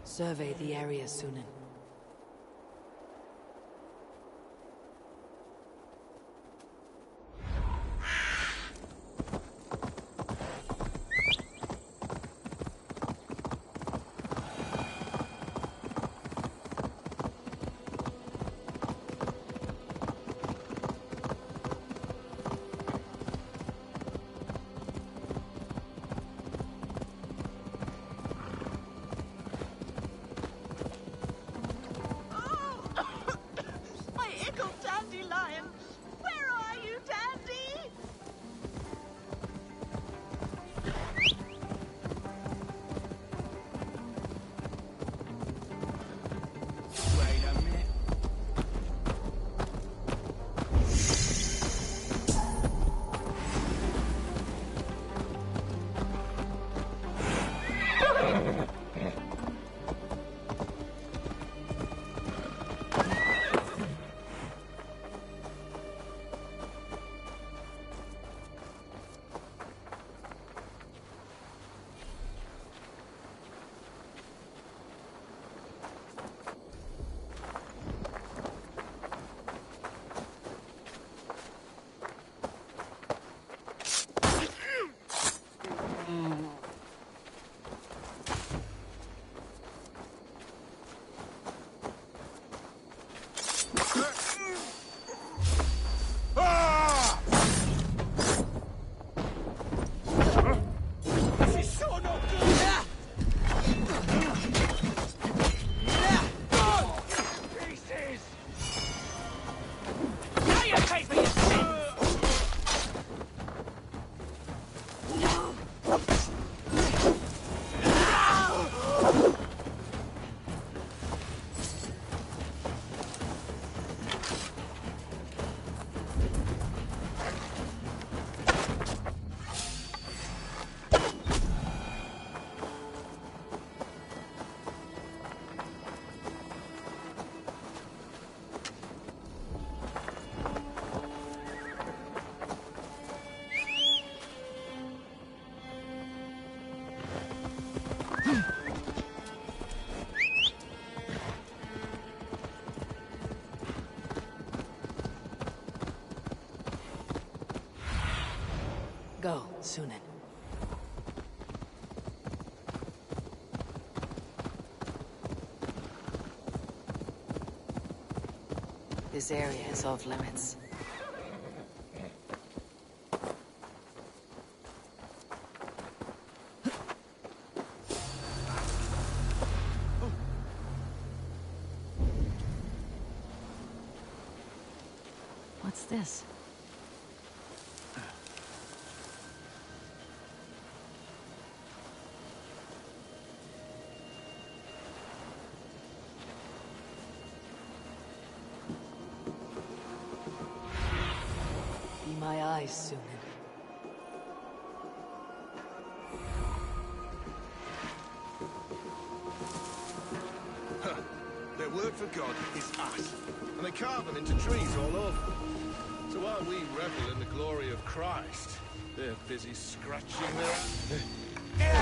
Survey the area, Sunan. Go, Sunan. This area is off limits. What's this? Be my eyes, Sunan. Their word for God is us, and they carve them into trees all over. So while we revel in the glory of Christ, they're busy scratching their...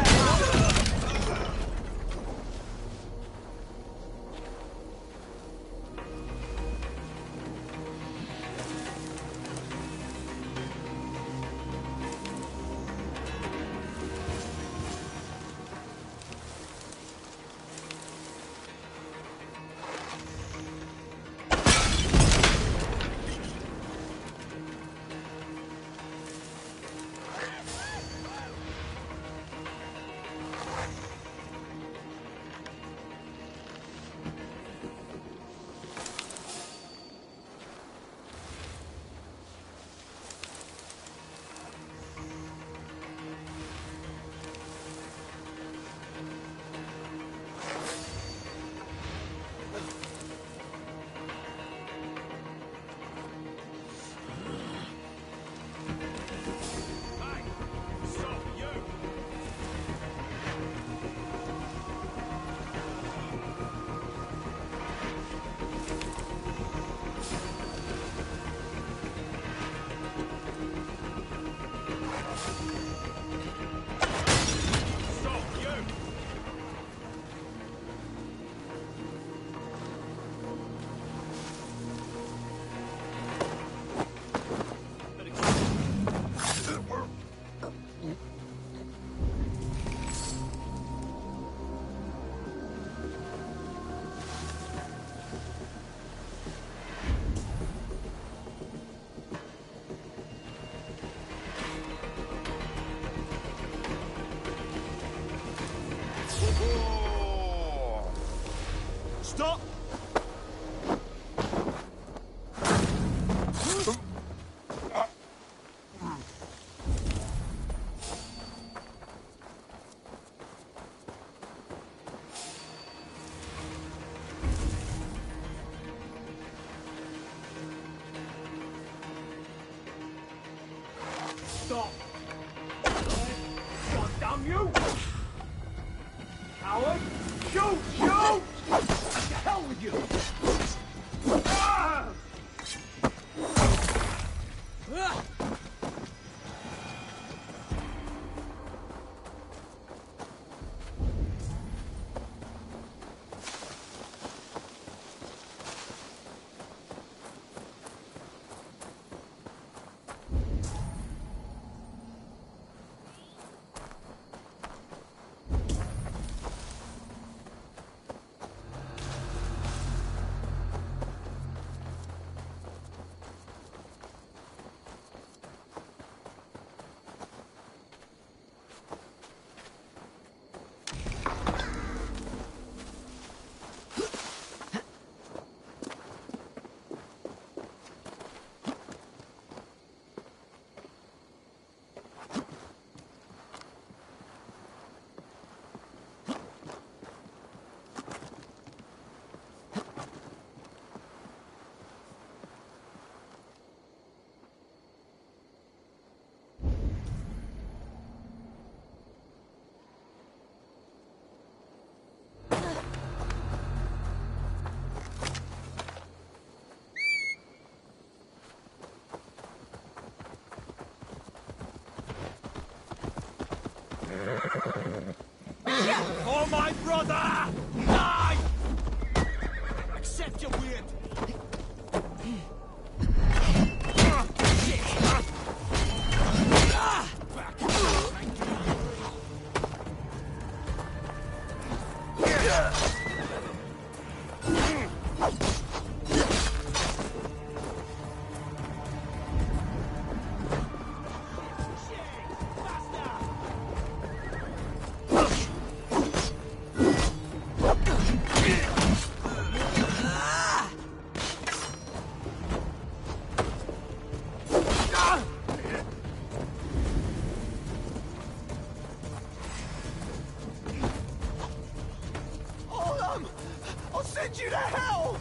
Stop! Stop! God damn you! Coward! Shoot! Shoot! To hell with you! Ah! Ah! Oh, my brother! Die! Accept your weird. I'll send you to hell!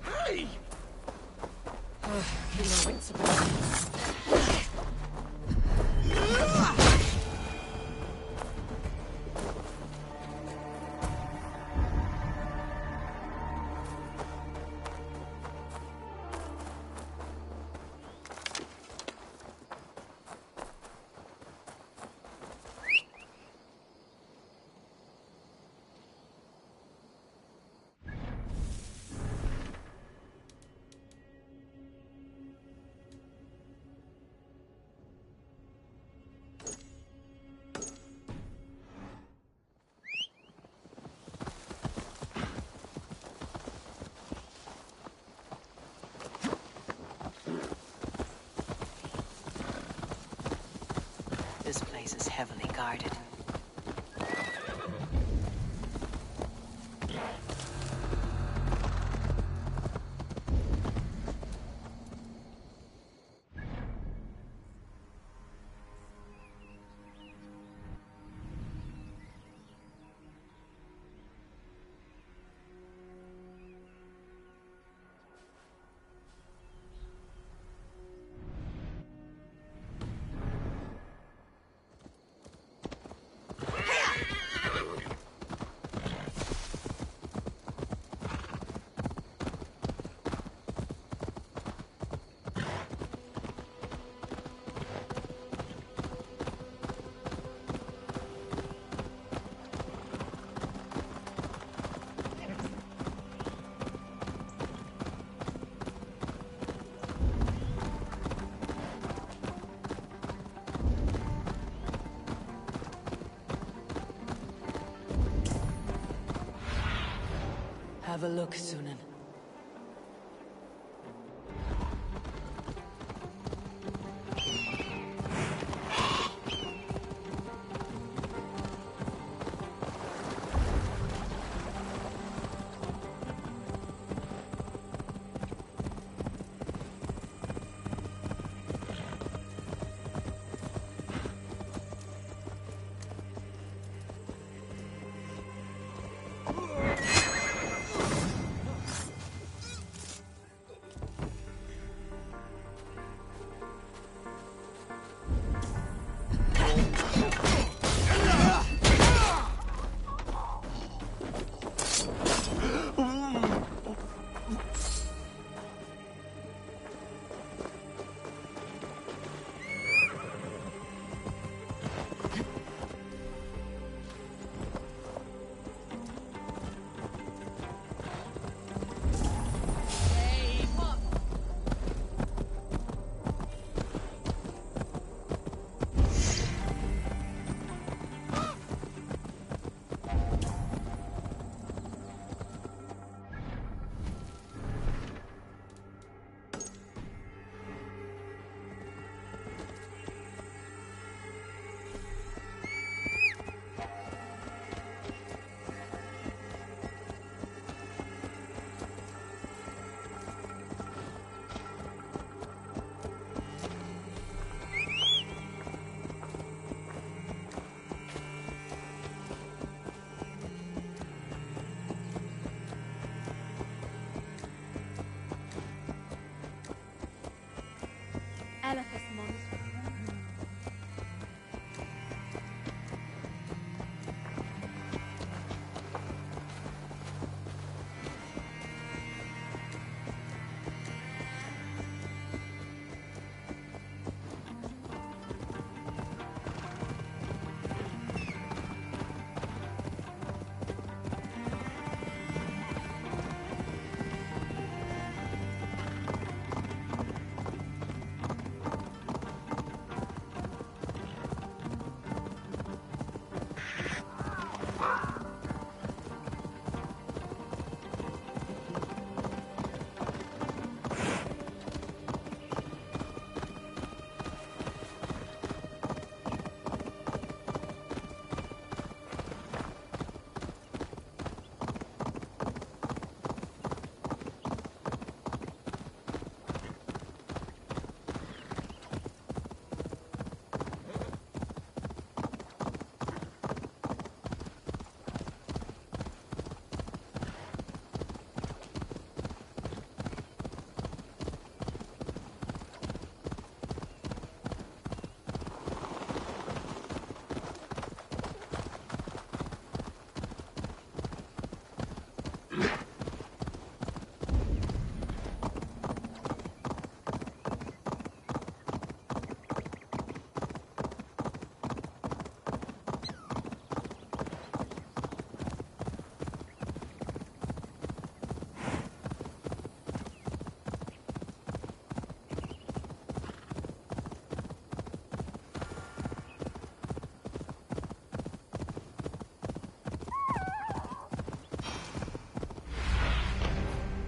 Hey! Your wits about it. This place is heavily guarded. Have a look, Sunan.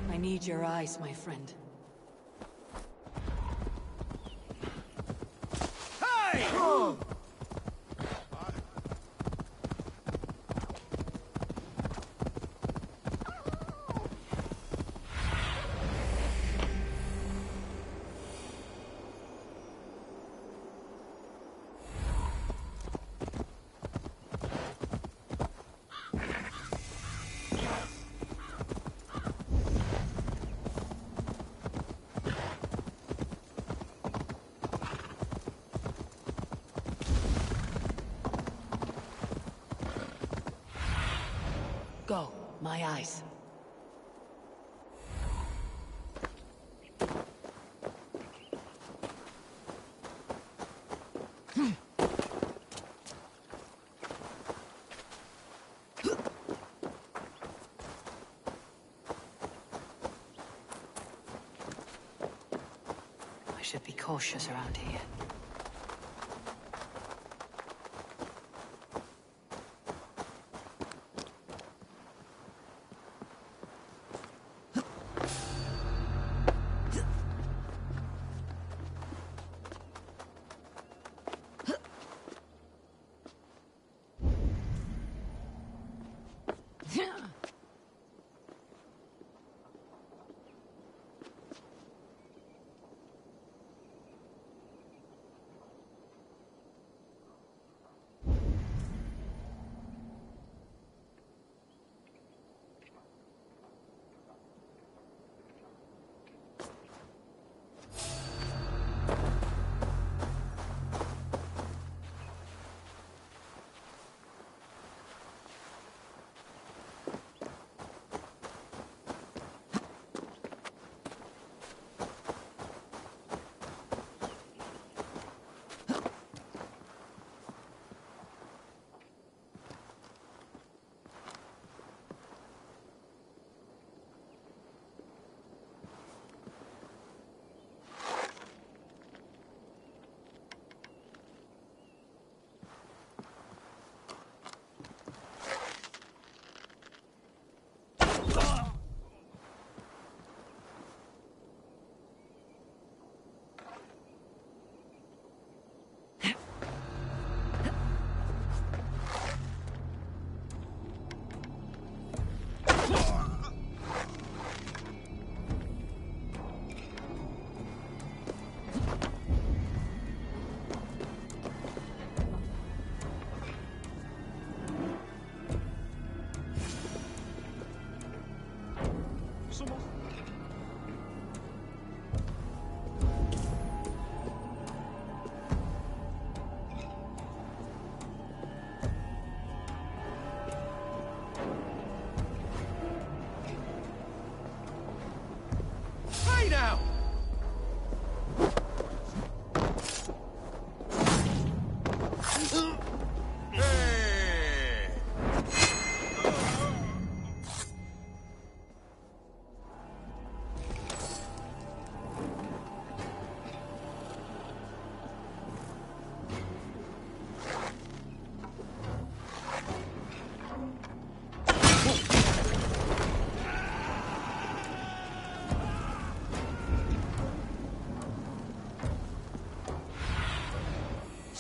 I need your eyes, my friend. Hey! Go, my eyes. I should be cautious around here.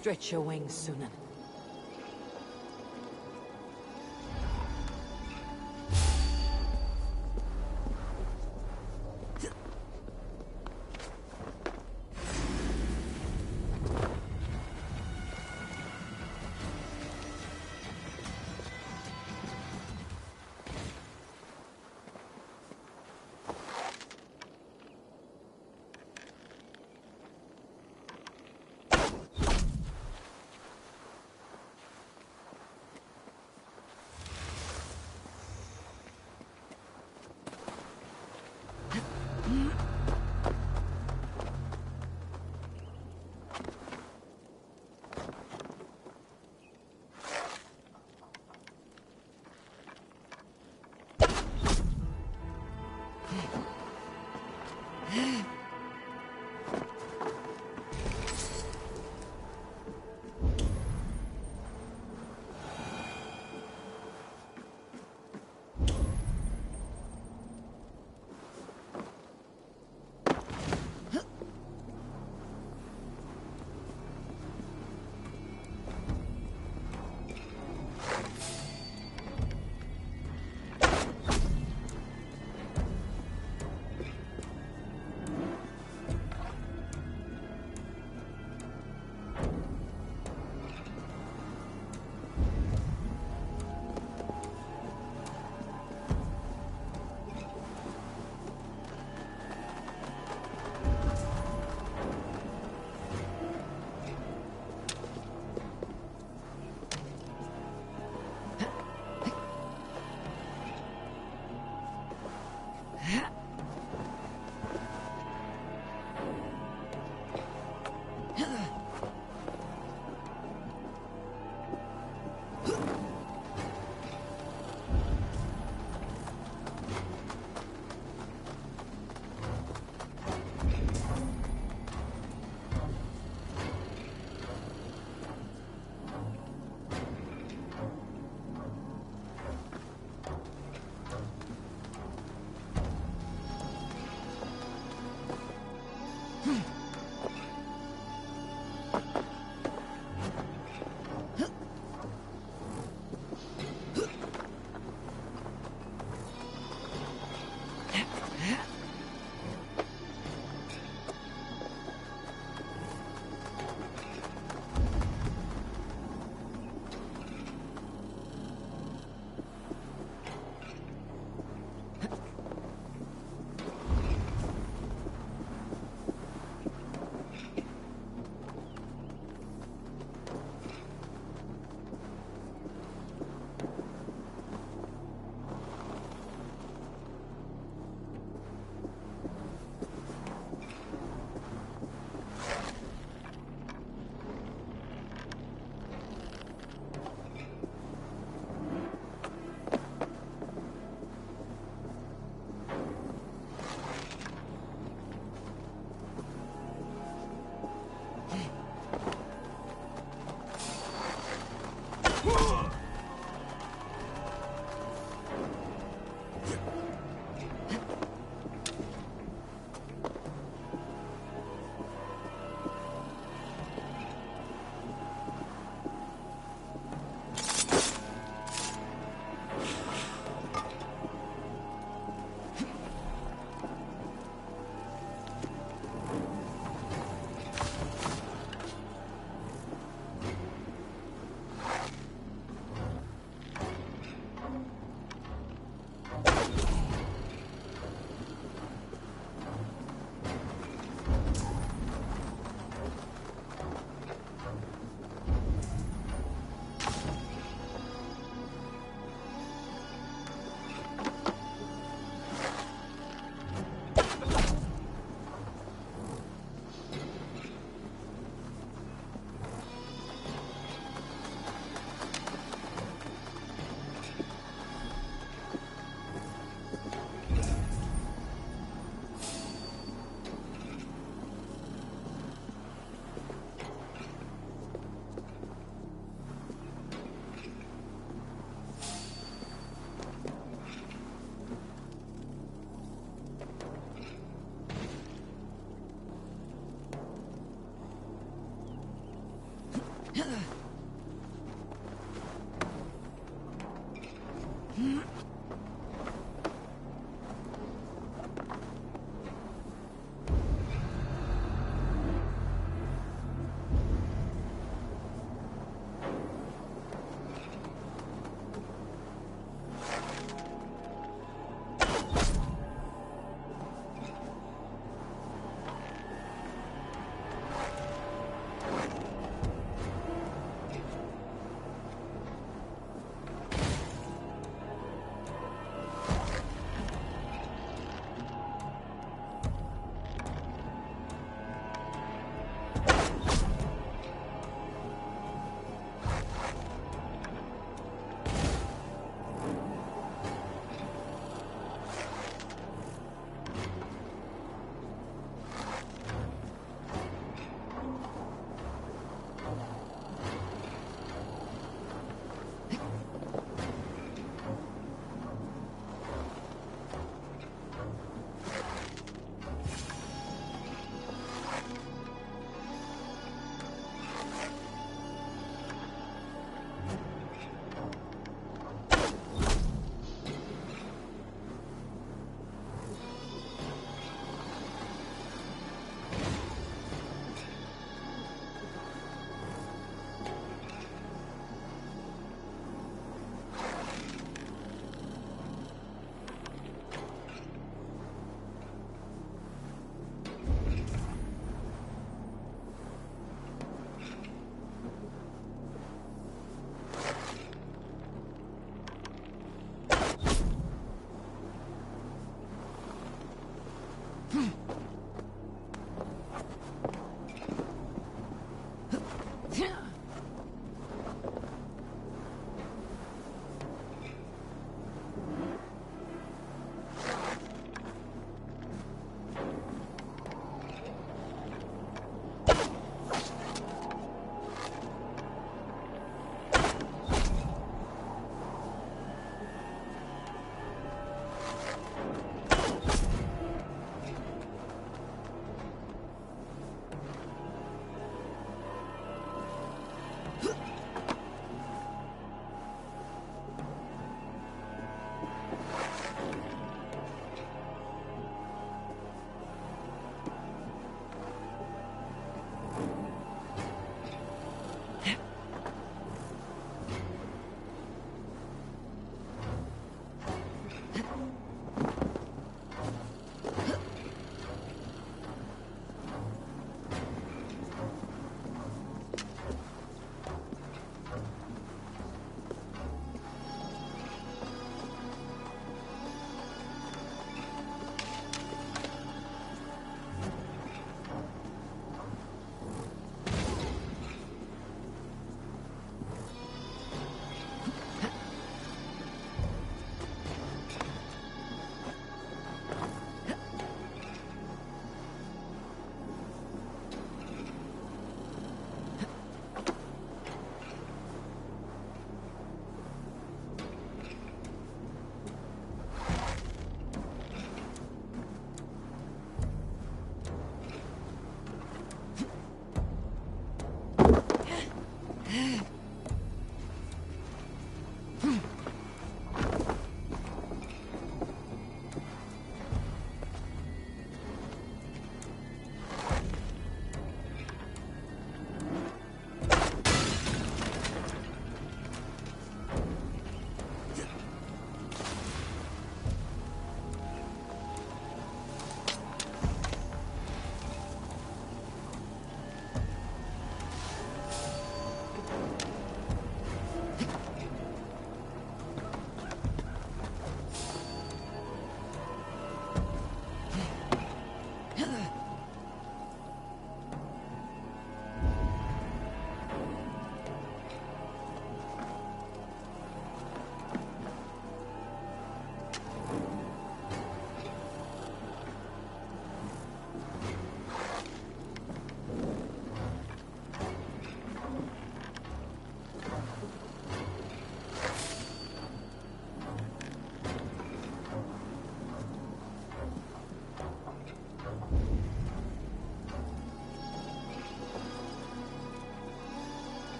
Stretch your wings, Sunan.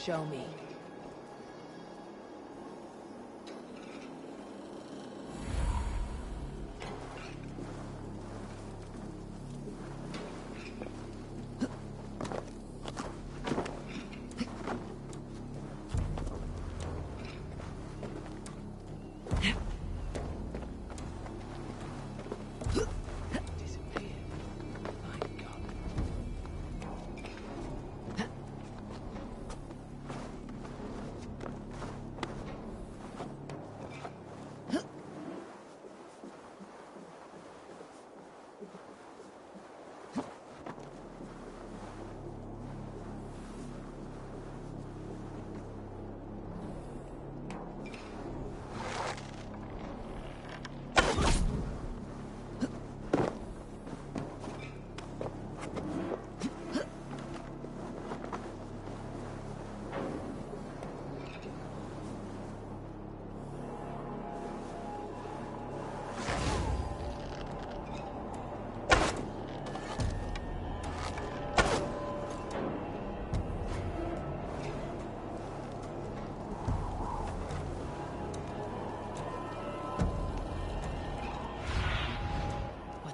Show me.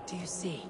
Do you see?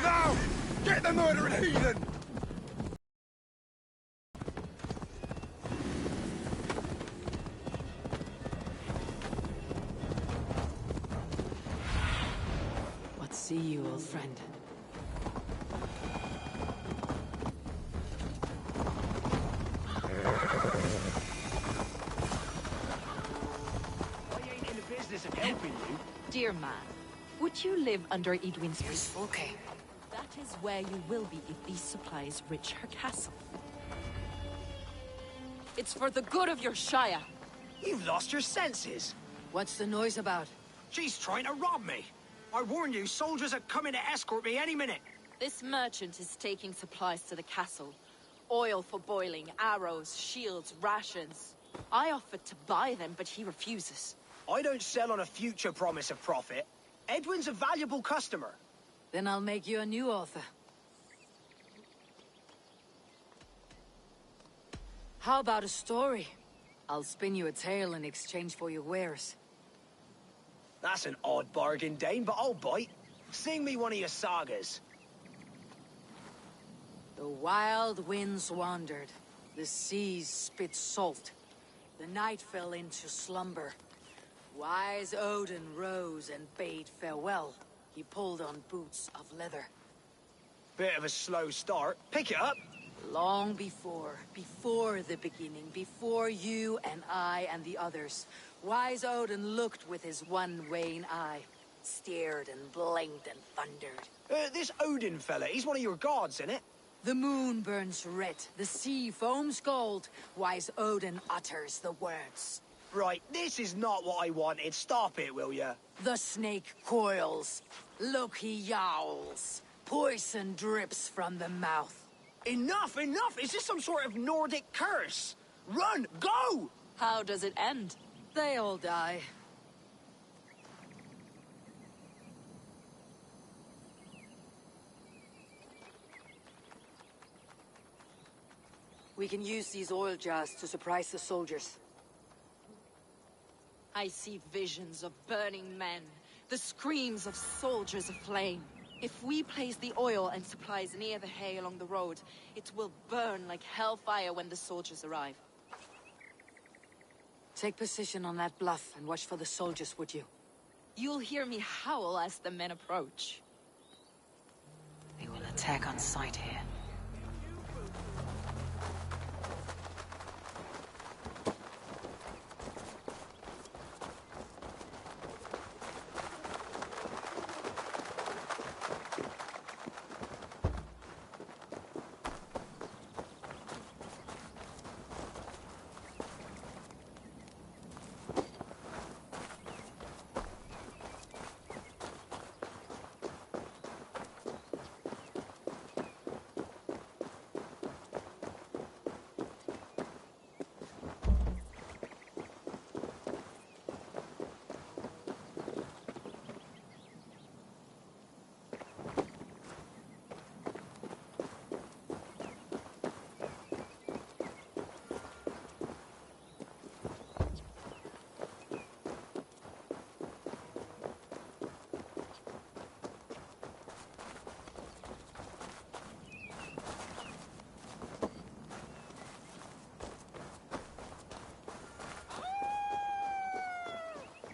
Now! Get the murdering heathen! What see you, old friend? I ain't in the business of helping you. Dear man, would you live under Edwin's Here's Fulke. That is where you will be if these supplies reach her castle. It's for the good of your Shire. You've lost your senses. What's the noise about? She's trying to rob me. I warn you, soldiers are coming to escort me any minute. This merchant is taking supplies to the castle. Oil for boiling, arrows, shields, rations. I offered to buy them, but he refuses. I don't sell on a future promise of profit. Edwin's a valuable customer. Then I'll make you a new author. How about a story? I'll spin you a tale in exchange for your wares. That's an odd bargain, Dane, but I'll bite. Sing me one of your sagas. The wild winds wandered. The seas spit salt. The night fell into slumber. Wise Odin rose and bade farewell. He pulled on boots of leather. Bit of a slow start. Pick it up. Long before the beginning, before you and I and the others, wise Odin looked with his one wan eye, stared and blinked and thundered. This Odin fella, he's one of your gods, innit? The moon burns red, the sea foams gold, wise Odin utters the words. Right, this is not what I wanted. Stop it, will ya? The snake coils. Look, he yowls. Poison drips from the mouth. Enough, enough! Is this some sort of Nordic curse? Run! Go! How does it end? They all die. We can use these oil jars to surprise the soldiers. I see visions of burning men, the screams of soldiers aflame. If we place the oil and supplies near the hay along the road, it will burn like hellfire when the soldiers arrive. Take position on that bluff and watch for the soldiers, would you? You'll hear me howl as the men approach. They will attack on sight here.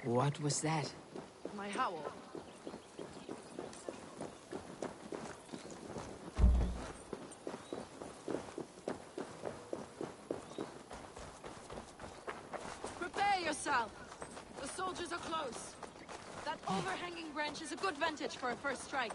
What was that? My howl. south. The soldiers are close. That overhanging branch is a good vantage for a first strike.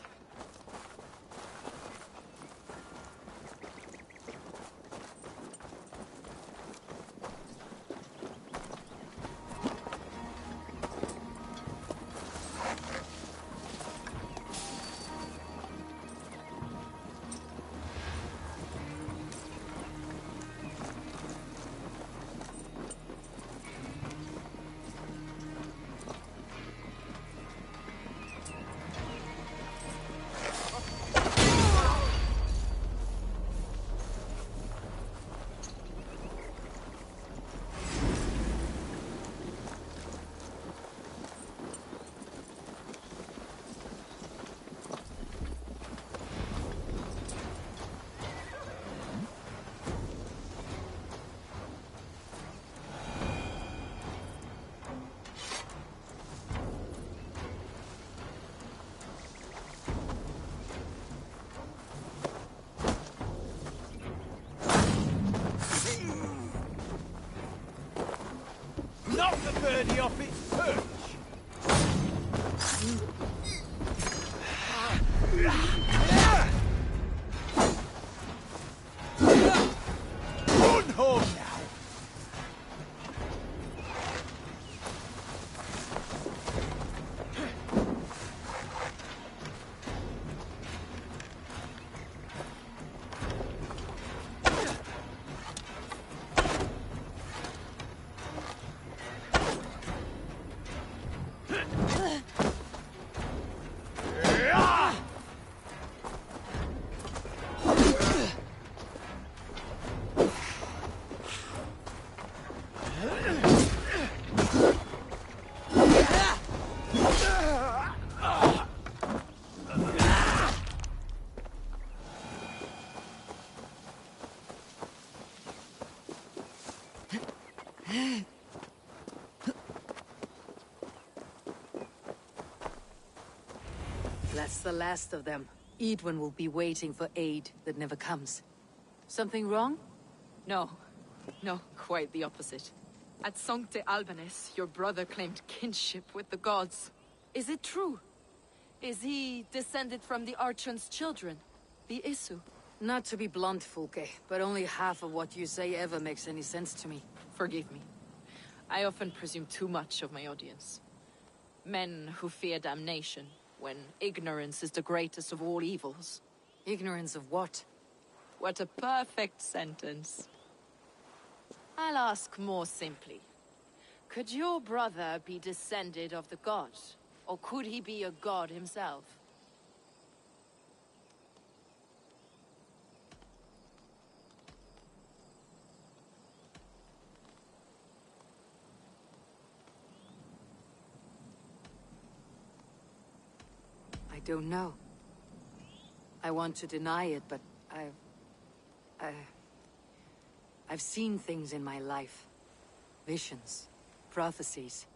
Knock the birdie off its perch! Run home now! That's the last of them. Edwin will be waiting for aid that never comes. Something wrong? No. No, quite the opposite. At Sancte Albanus, your brother claimed kinship with the gods. Is it true? Is he descended from the Archon's children, the Isu? Not to be blunt, Fulke, but only half of what you say ever makes any sense to me. Forgive me. I often presume too much of my audience. Men who fear damnation, when ignorance is the greatest of all evils. Ignorance of what? What a perfect sentence. I'll ask more simply. Could your brother be descended of the gods? Or could he be a god himself? I don't know. I want to deny it, but I've seen things in my life. Visions, prophecies.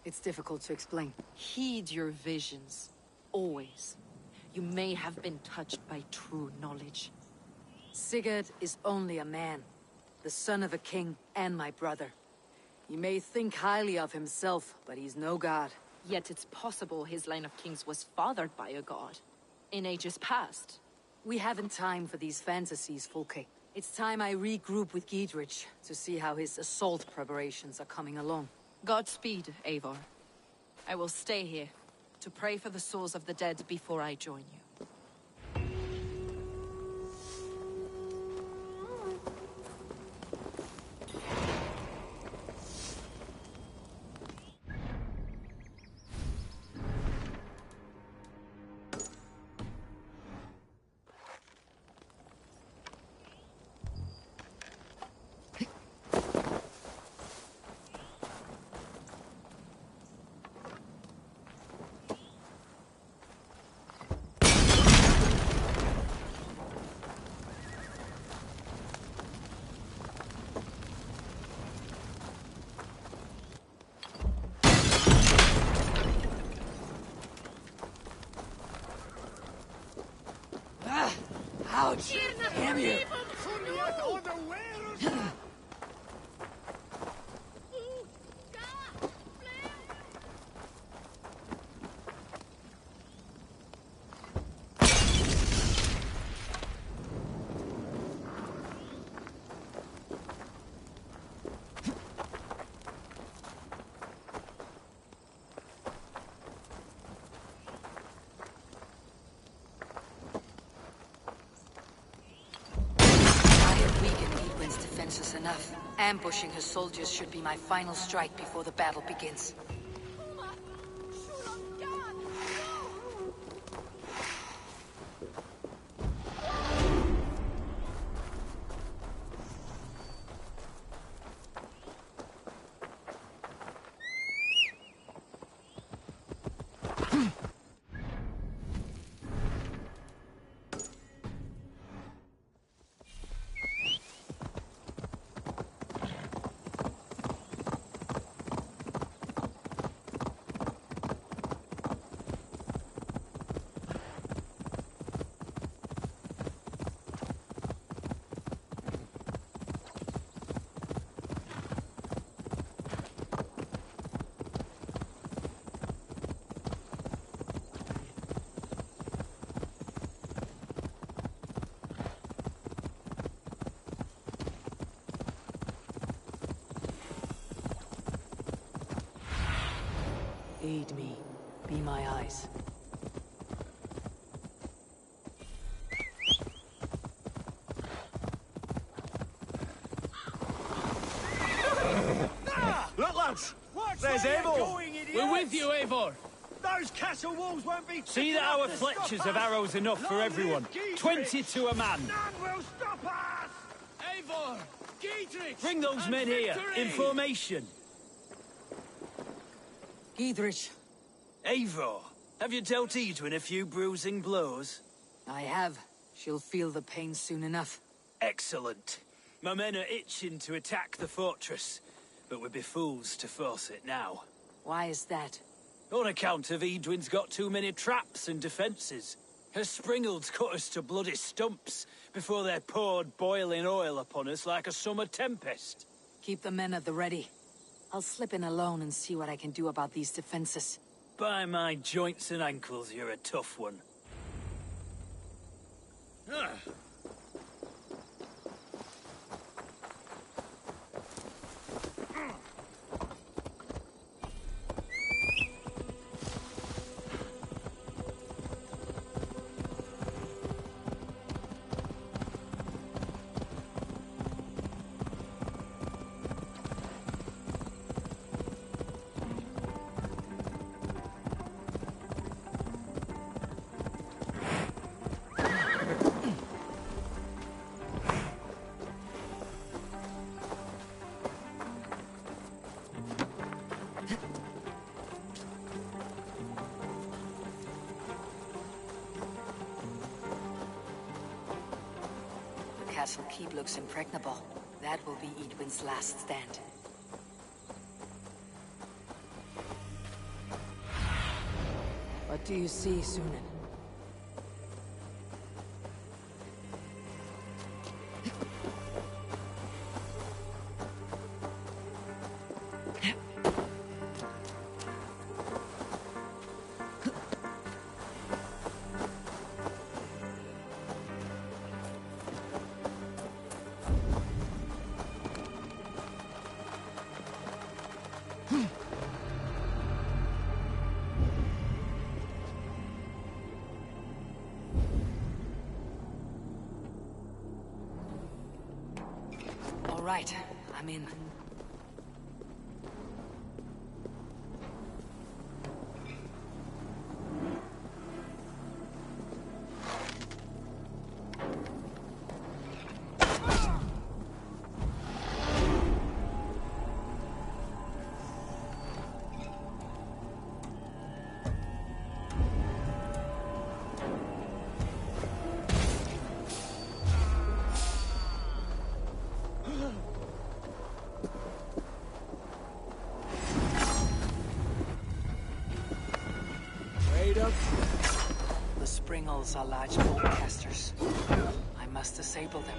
It's difficult to explain. Heed your visions. Always. You may have been touched by true knowledge. Sigurd is only a man. The son of a king and my brother. He may think highly of himself, but he's no god. Yet it's possible his line of kings was fathered by a god. In ages past. We haven't time for these fantasies, Fulke. It's time I regroup with Giedrich to see how his assault preparations are coming along. Godspeed, Eivor. I will stay here to pray for the souls of the dead before I join you. Ouch! Damn you! enough. Ambushing her soldiers should be my final strike before the battle begins. Aid me. Be my eyes. Look, lads! Watch There's where you're Eivor! going, idiots! We're with you, Eivor! Those castle walls won't be See thick that enough our to fletchers stop have us. arrows enough for Long everyone. live Dietrich. 20 to a man. None will stop us! Eivor! Dietrich! Bring those and men here, victory! in formation. Giedrich. Eivor, have you dealt Edwin a few bruising blows? I have. She'll feel the pain soon enough. Excellent. My men are itching to attack the fortress, but we'd be fools to force it now. Why is that? On account of Edwin's got too many traps and defences. Her springalds cut us to bloody stumps before they poured boiling oil upon us like a summer tempest. Keep the men at the ready. I'll slip in alone and see what I can do about these defenses. By my joints and ankles, you're a tough one. Castle keep looks impregnable. That will be Edwin's last stand. What do you see, Sunan? All right, I'm in. The springals are large bolt casters. I must disable them.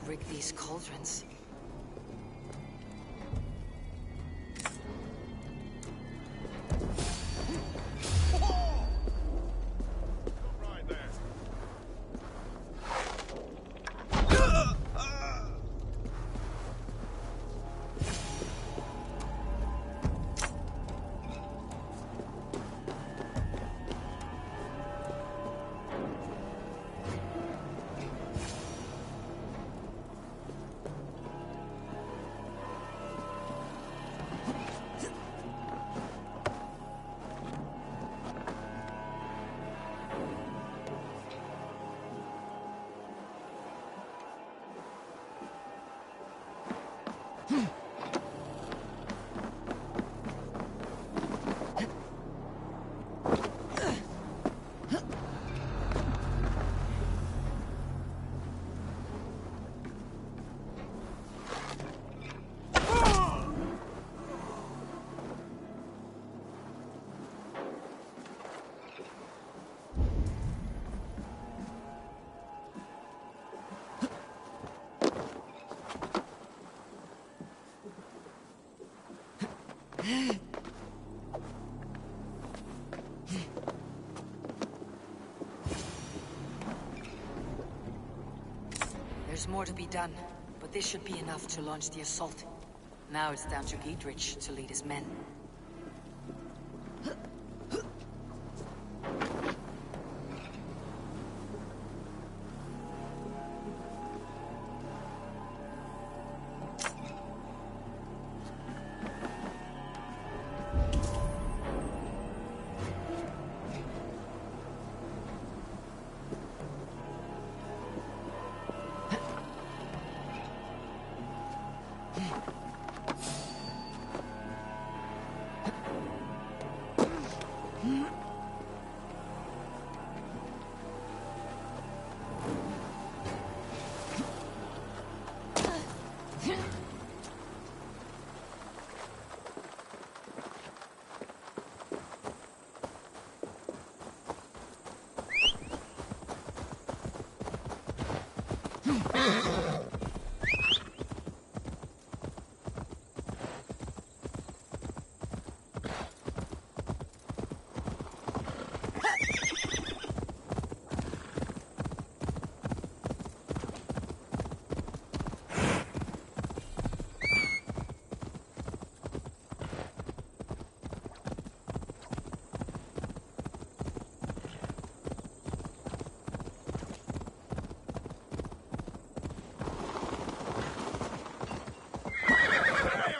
Rig these cauldrons. Right there. There's more to be done, but this should be enough to launch the assault. Now it's down to Giedrich to lead his men.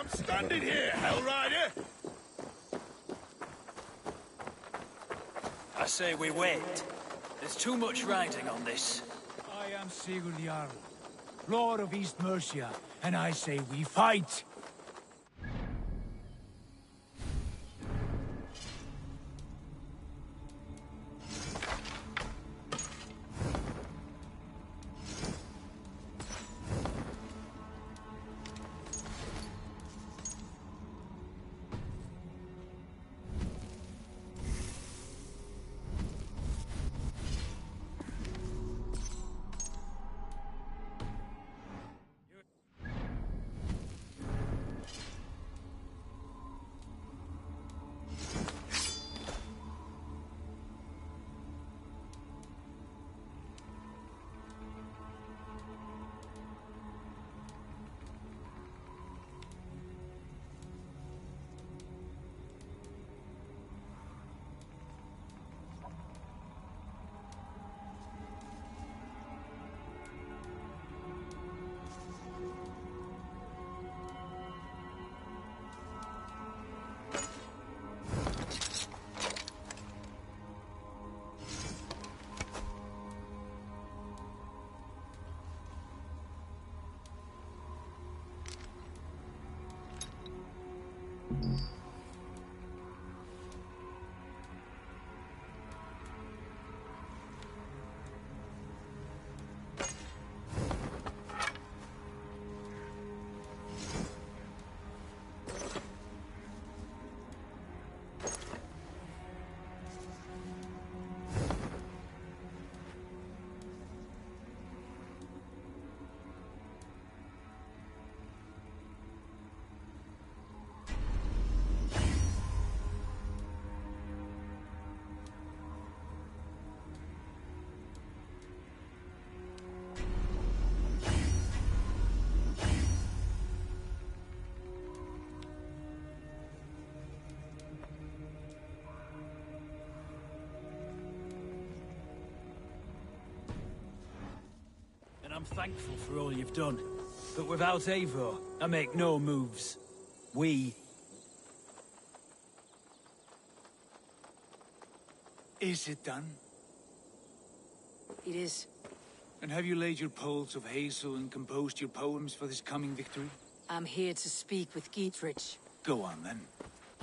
Standing here, Hellrider! I say we wait. There's too much riding on this. I am Sigurd Jarl, Lord of East Mercia, and I say we fight! I'm thankful for all you've done. But without Eivor, I make no moves. Is it done? It is. And have you laid your poles of hazel and composed your poems for this coming victory? I'm here to speak with Gietrich. Go on, then.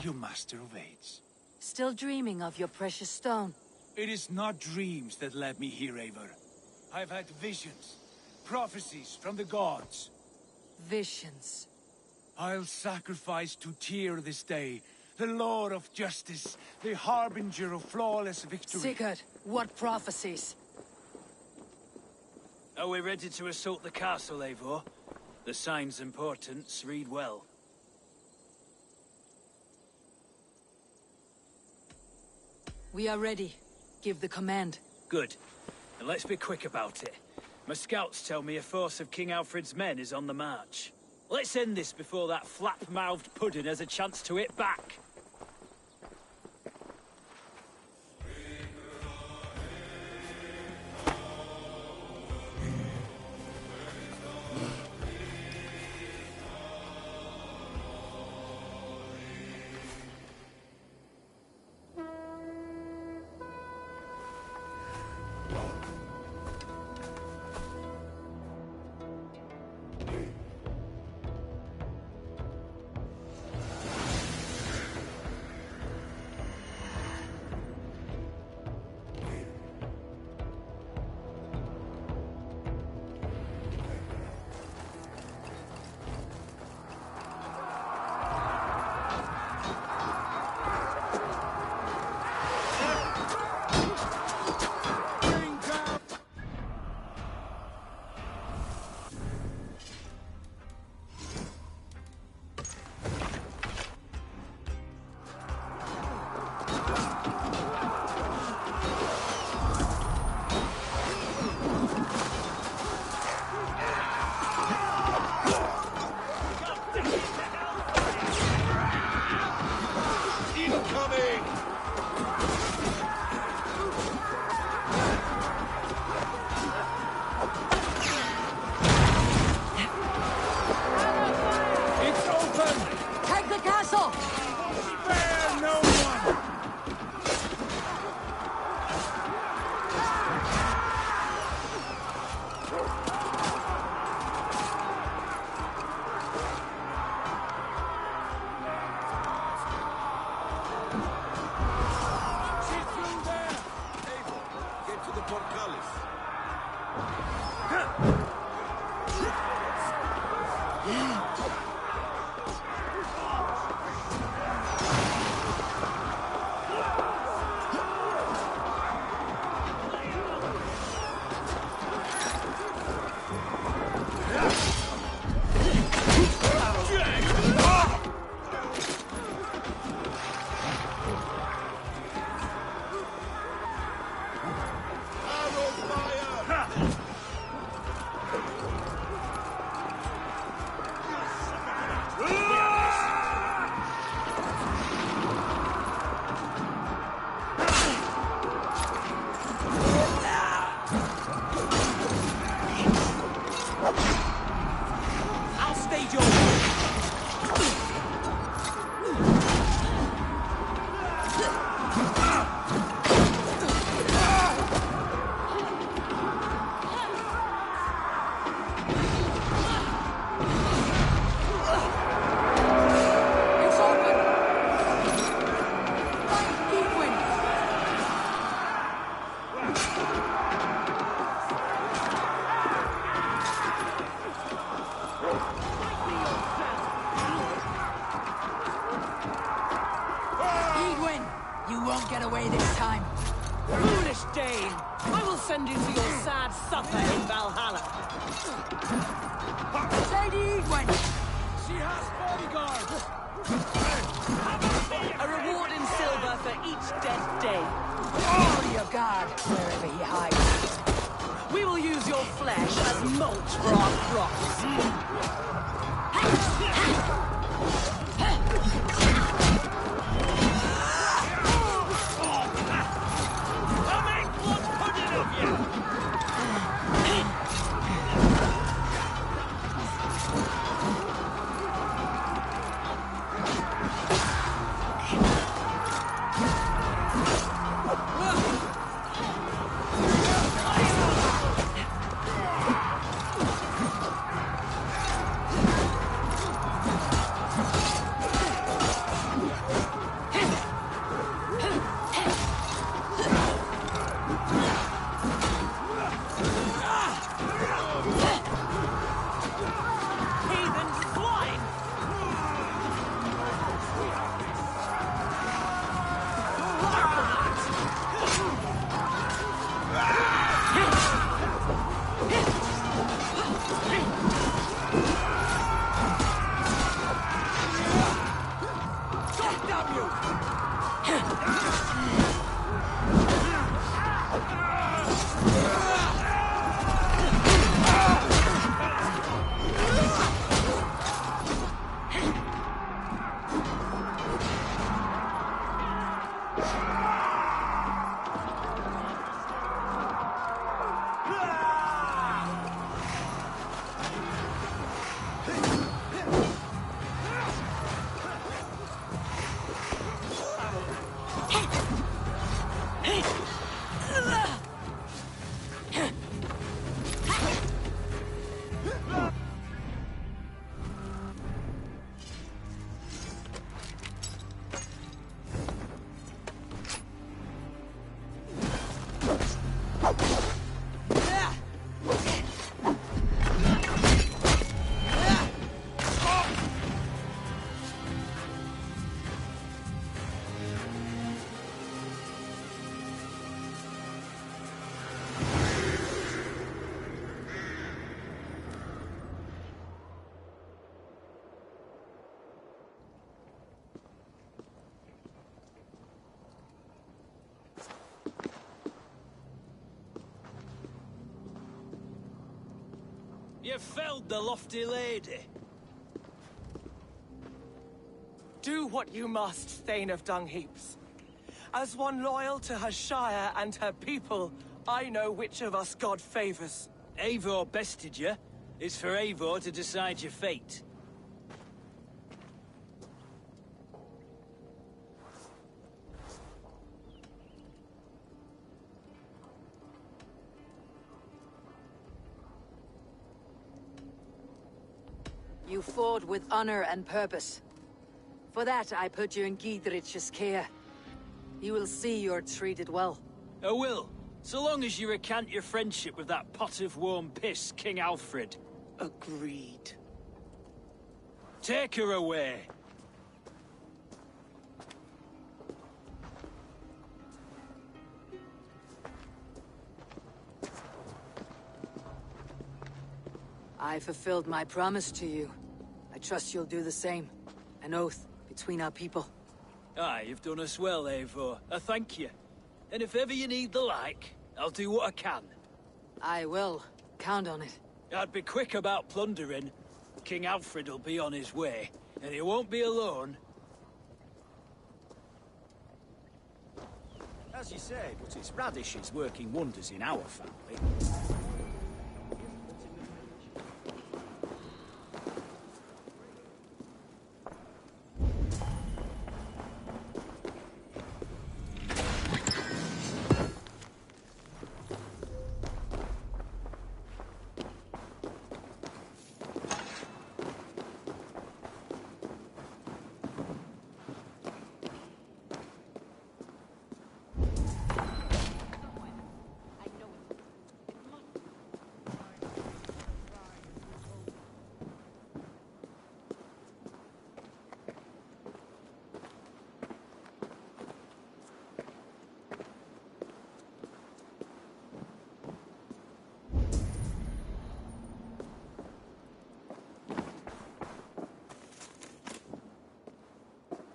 You master of aids. Still dreaming of your precious stone? It is not dreams that led me here, Eivor. I've had visions. Prophecies from the gods. Visions. I'll sacrifice to Tyr this day, the Lord of Justice, the harbinger of flawless victory. Sigurd, what prophecies? Are we ready to assault the castle, Eivor? The signs and portents read well. We are ready. Give the command. Good. And let's be quick about it. My scouts tell me a force of King Alfred's men is on the march. Let's end this before that flap-mouthed pudding has a chance to hit back. to the portcullis. Send you to your sad supper in Valhalla. Lady Edwin! She has bodyguards! A reward in silver for each dead day. Oh, your guard, wherever he hides. We will use your flesh as mulch for our crops. You felled the lofty lady. Do what you must, Thane of Dungheaps. As one loyal to her shire and her people, I know which of us God favors. Eivor bested you. It's for Eivor to decide your fate. You fought with honor and purpose. For that, I put you in Giedrich's care. You will see you're treated well. I will. So long as you recant your friendship with that pot of warm piss, King Alfred. Agreed. Take her away. I fulfilled my promise to you. I trust you'll do the same. An oath between our people. Aye, you've done us well, Eivor. I thank you. And if ever you need the like, I'll do what I can. I will. Count on it. I'd be quick about plundering. King Alfred will be on his way, and he won't be alone. As you say, but it's radishes working wonders in our family.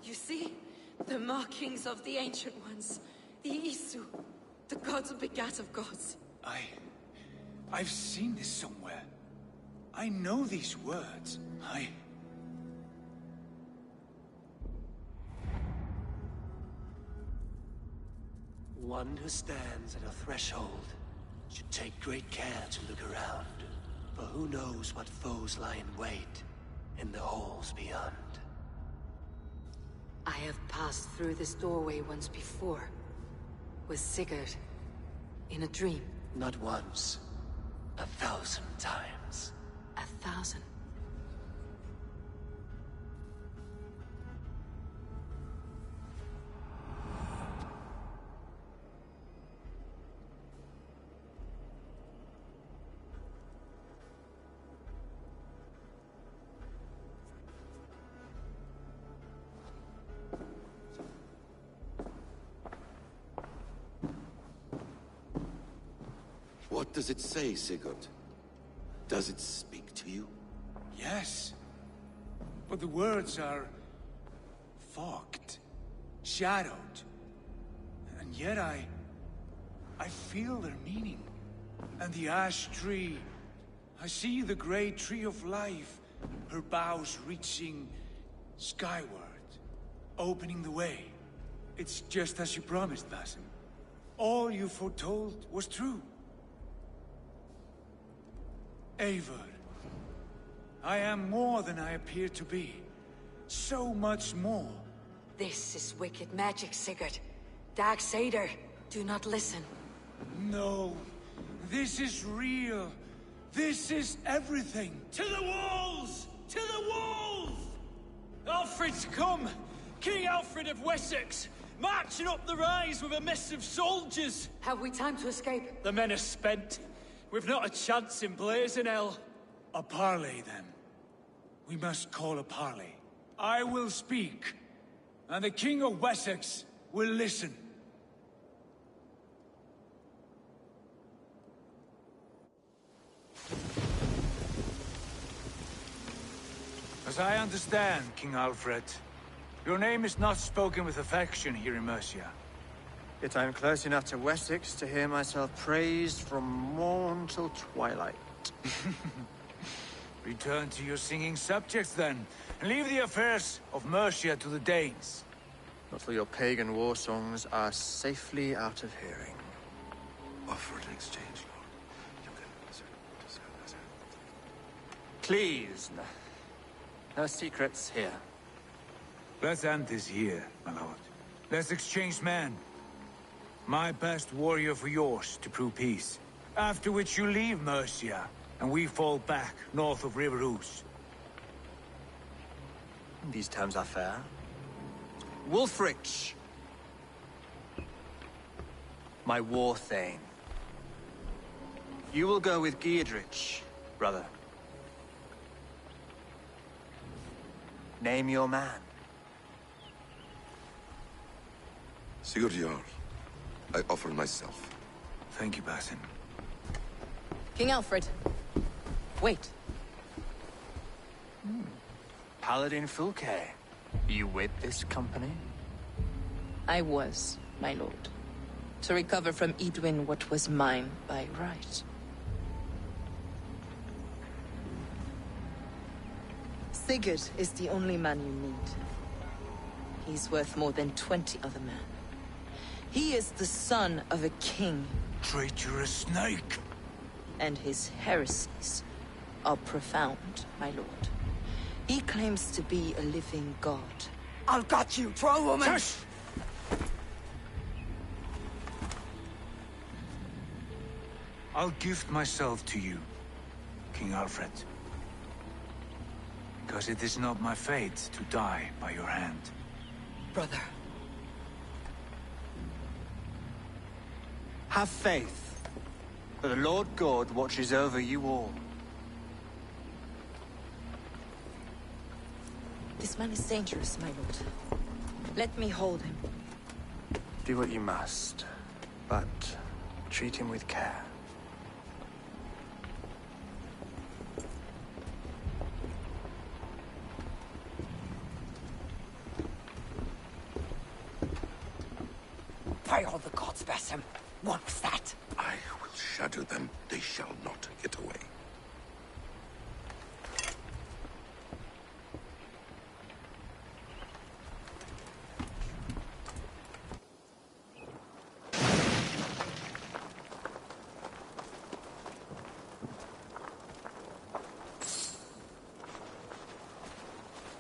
You see? The markings of the Ancient Ones. The Isu. The gods begat of gods. I've seen this somewhere. I know these words. One who stands at a threshold should take great care to look around, for who knows what foes lie in wait in the halls beyond. I have passed through this doorway once before. With Sigurd. In a dream. Not once, 1,000 times. 1,000? What does it say, Sigurd? Does it speak to you? Yes. But the words are fogged, shadowed. And yet I feel their meaning. And the ash tree, I see the great tree of life, her boughs reaching skyward, opening the way. It's just as you promised, Basim. All you foretold was true. Eivor, I am more than I appear to be. So much more. This is wicked magic, Sigurd. Darksader, do not listen. No, this is real. This is everything. To the walls! To the walls! Alfred's come! King Alfred of Wessex! Marching up the rise with a mess of soldiers! Have we time to escape? The men are spent. We've not a chance in blazing hell. A parley, then. We must call a parley. I will speak, and the King of Wessex will listen. As I understand, King Alfred, your name is not spoken with affection here in Mercia. Yet I am close enough to Wessex to hear myself praised from morn till twilight. Return to your singing subjects, then, and leave the affairs of Mercia to the Danes. Not till your pagan war songs are safely out of hearing. Offer an exchange, Lord. Please, no secrets here. Let's end this here, my lord. Let's exchange men. My best warrior for yours to prove peace. After which you leave Mercia, and we fall back north of River Ouse. These terms are fair. Wulfrich! My war thane. You will go with Giedrich, brother. Name your man. Sigurd, I offer myself. Thank you, Basim. King Alfred. Wait. Paladin Fulke. You with this company? I was, my lord. To recover from Edwin what was mine by right. Sigurd is the only man you need. He's worth more than 20 other men. He is the son of a king. Traitorous snake! And his heresies are profound, my lord. He claims to be a living god. I've got you, troll woman! Shush! I'll gift myself to you, King Alfred. Because it is not my fate to die by your hand. Brother. Have faith. For the Lord God watches over you all. This man is dangerous, my lord. Let me hold him. Do what you must, but treat him with care. By all the gods, Basim. What was that? I will shatter them. They shall not get away.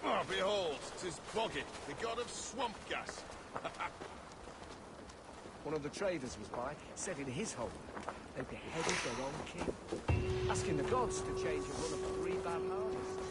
Oh, behold, 'tis Boggit, the god of swamp gas. One of the traders was by, said in his home, they beheaded their own king, asking the gods to change a run of 3 bad harvests.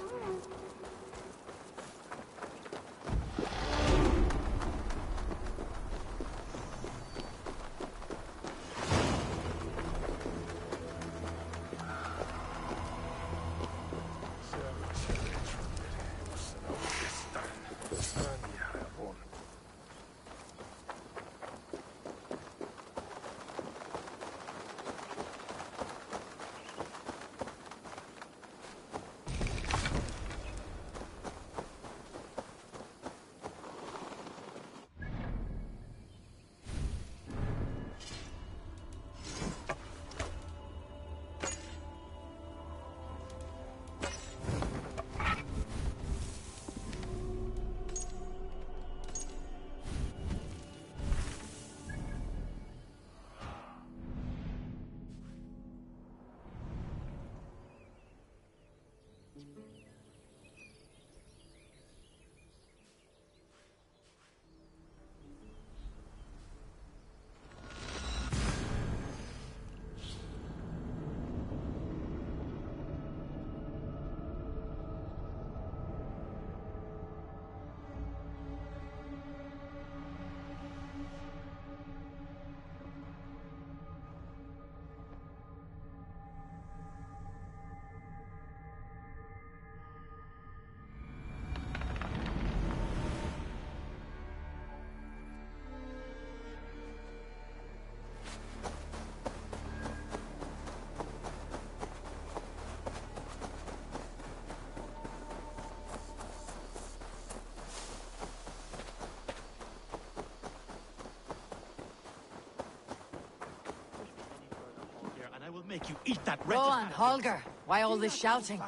Make you eat that Rohan, Holger, why all this shouting?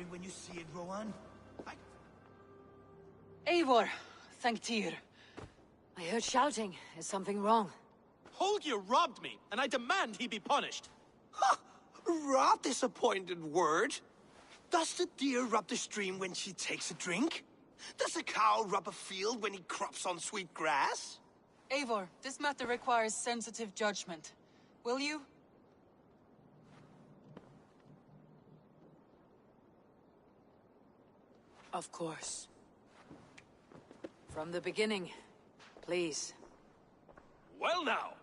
When you see it, Rohan. Eivor, thank Tyr. I heard shouting. Is something wrong? Holger robbed me, and I demand he be punished. Rot disappointed word. Does the deer rub the stream when she takes a drink? Does a cow rub a field when he crops on sweet grass? Eivor, this matter requires sensitive judgment. Will you? Of course. From the beginning, please. Well now,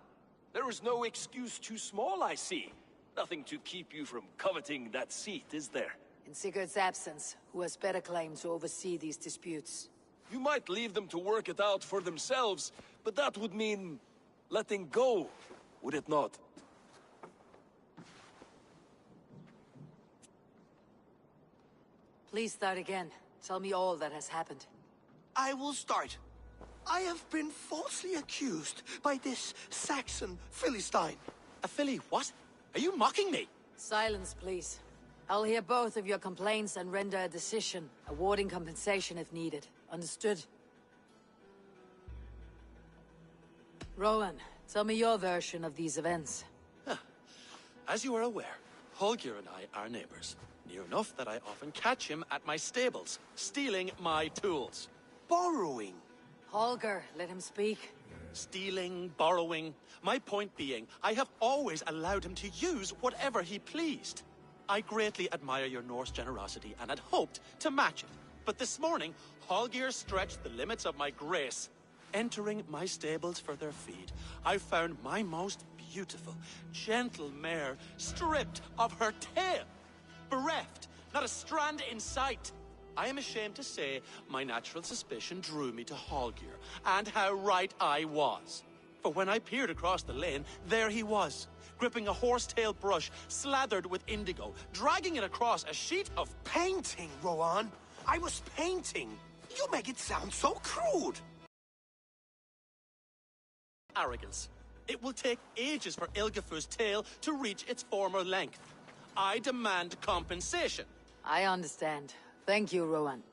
there is no excuse too small, I see. Nothing to keep you from coveting that seat, is there? In Sigurd's absence, who has better claim to oversee these disputes? You might leave them to work it out for themselves, but that would mean letting go, would it not? Please start again. Tell me all that has happened. I will start. I have been falsely accused by this Saxon Philistine. A Philly what? Are you mocking me? Silence, please. I'll hear both of your complaints and render a decision, awarding compensation if needed. Understood? Rowan, tell me your version of these events. As you are aware, Holger and I are neighbors. Near enough that I often catch him at my stables, stealing my tools. Borrowing? Holger, let him speak. Stealing, borrowing. My point being, I have always allowed him to use whatever he pleased. I greatly admire your Norse generosity and had hoped to match it. But this morning, Holger stretched the limits of my grace. Entering my stables for their feed, I found my most beautiful, gentle mare stripped of her tail. Bereft, not a strand in sight. I am ashamed to say my natural suspicion drew me to Holger, and how right I was. For when I peered across the lane, there he was, gripping a horsetail brush slathered with indigo, dragging it across a sheet of painting, Rowan. I was painting. You make it sound so crude. Arrogance. It will take ages for Ilgafur's tail to reach its former length. I demand compensation. I understand. Thank you, Rowan.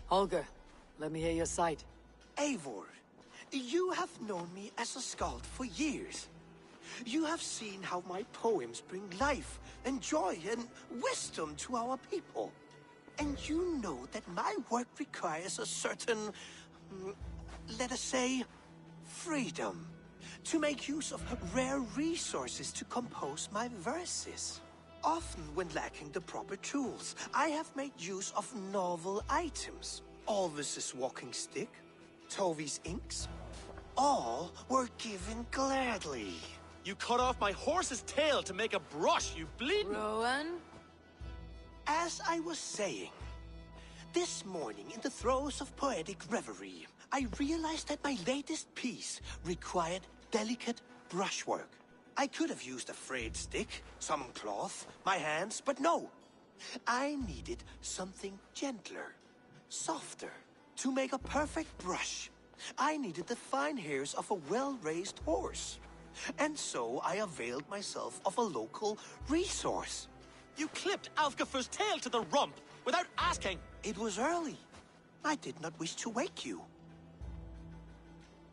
Holger, let me hear your side. Eivor, you have known me as a skald for years. You have seen how my poems bring life and joy and wisdom to our people. And you know that my work requires a certain, let us say, freedom. To make use of rare resources to compose my verses. Often when lacking the proper tools, I have made use of novel items. Alvis's walking stick, Tovi's inks, all were given gladly. You cut off my horse's tail to make a brush, you bleeding... Rowan? As I was saying, this morning in the throes of poetic reverie, I realized that my latest piece required delicate brushwork. I could have used a frayed stick, some cloth, my hands, but no. I needed something gentler, softer. To make a perfect brush, I needed the fine hairs of a well-raised horse. And so I availed myself of a local resource. You clipped Alfgafur's tail to the rump without asking. It was early. I did not wish to wake you.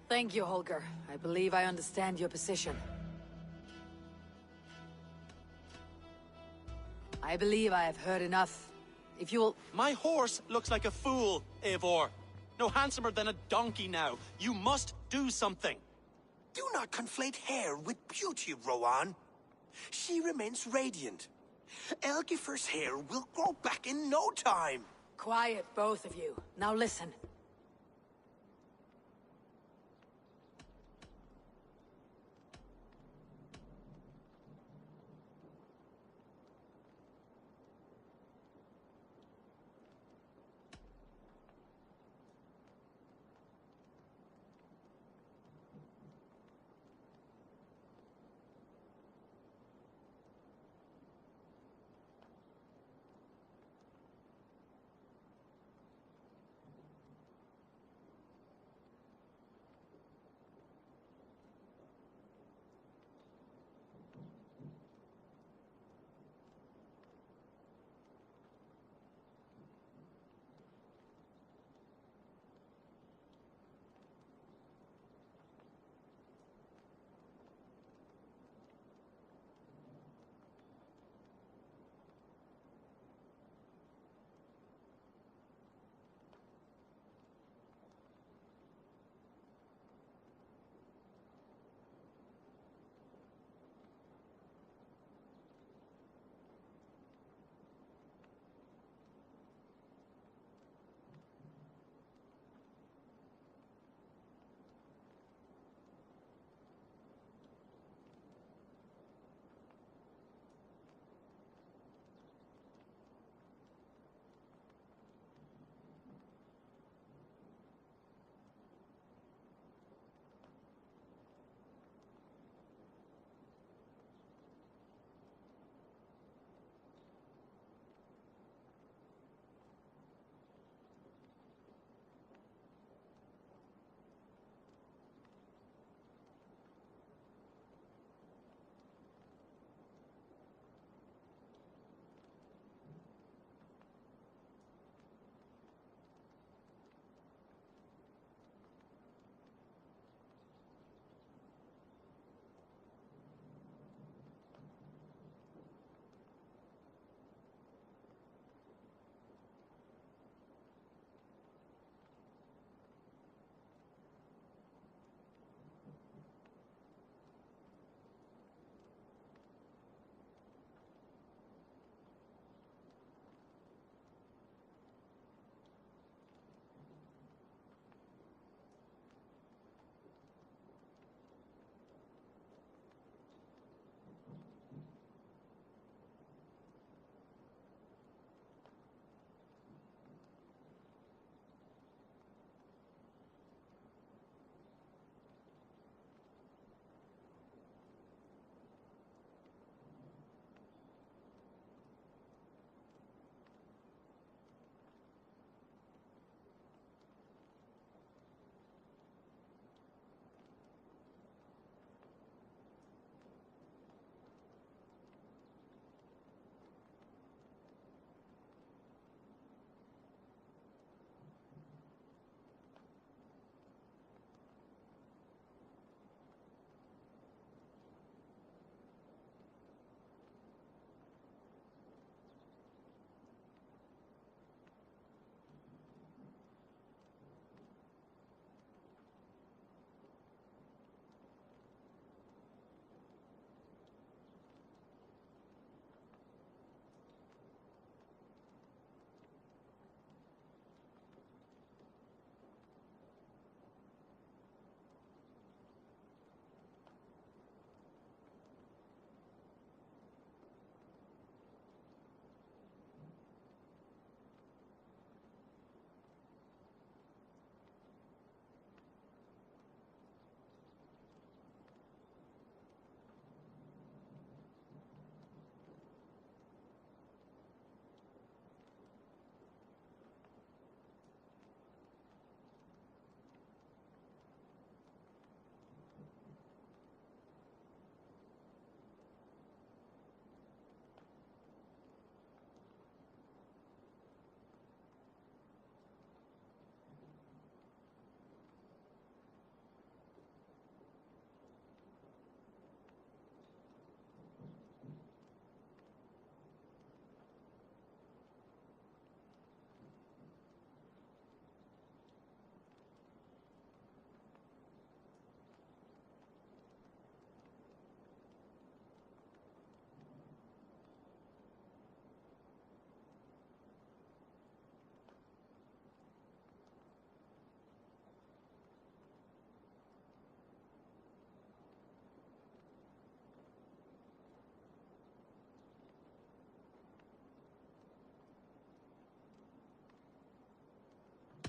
Thank you, Holger. I believe I understand your position. I believe I have heard enough. If you will... My horse looks like a fool, Eivor. No handsomer than a donkey now. You must do something. Do not conflate hair with beauty, Rowan. She remains radiant. Elgifer's hair will grow back in no time. Quiet, both of you. Now listen.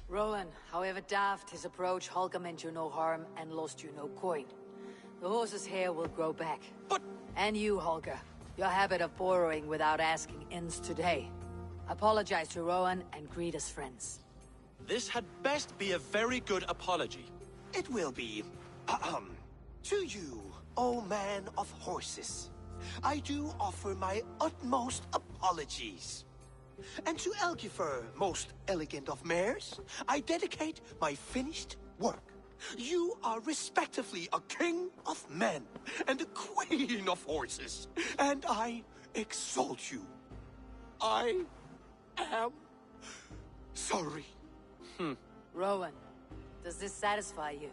Rowan, however daft his approach, Holger meant you no harm and lost you no coin. The horse's hair will grow back. But... And you, Holger. Your habit of borrowing without asking ends today. Apologize to Rowan and greet us friends. This had best be a very good apology. It will be. To you, O man of horses, I do offer my utmost apologies. And to Elgifer, most elegant of mares, I dedicate my finished work. You are respectively a king of men and a queen of horses, and I exalt you. I am sorry. Rowan, does this satisfy you?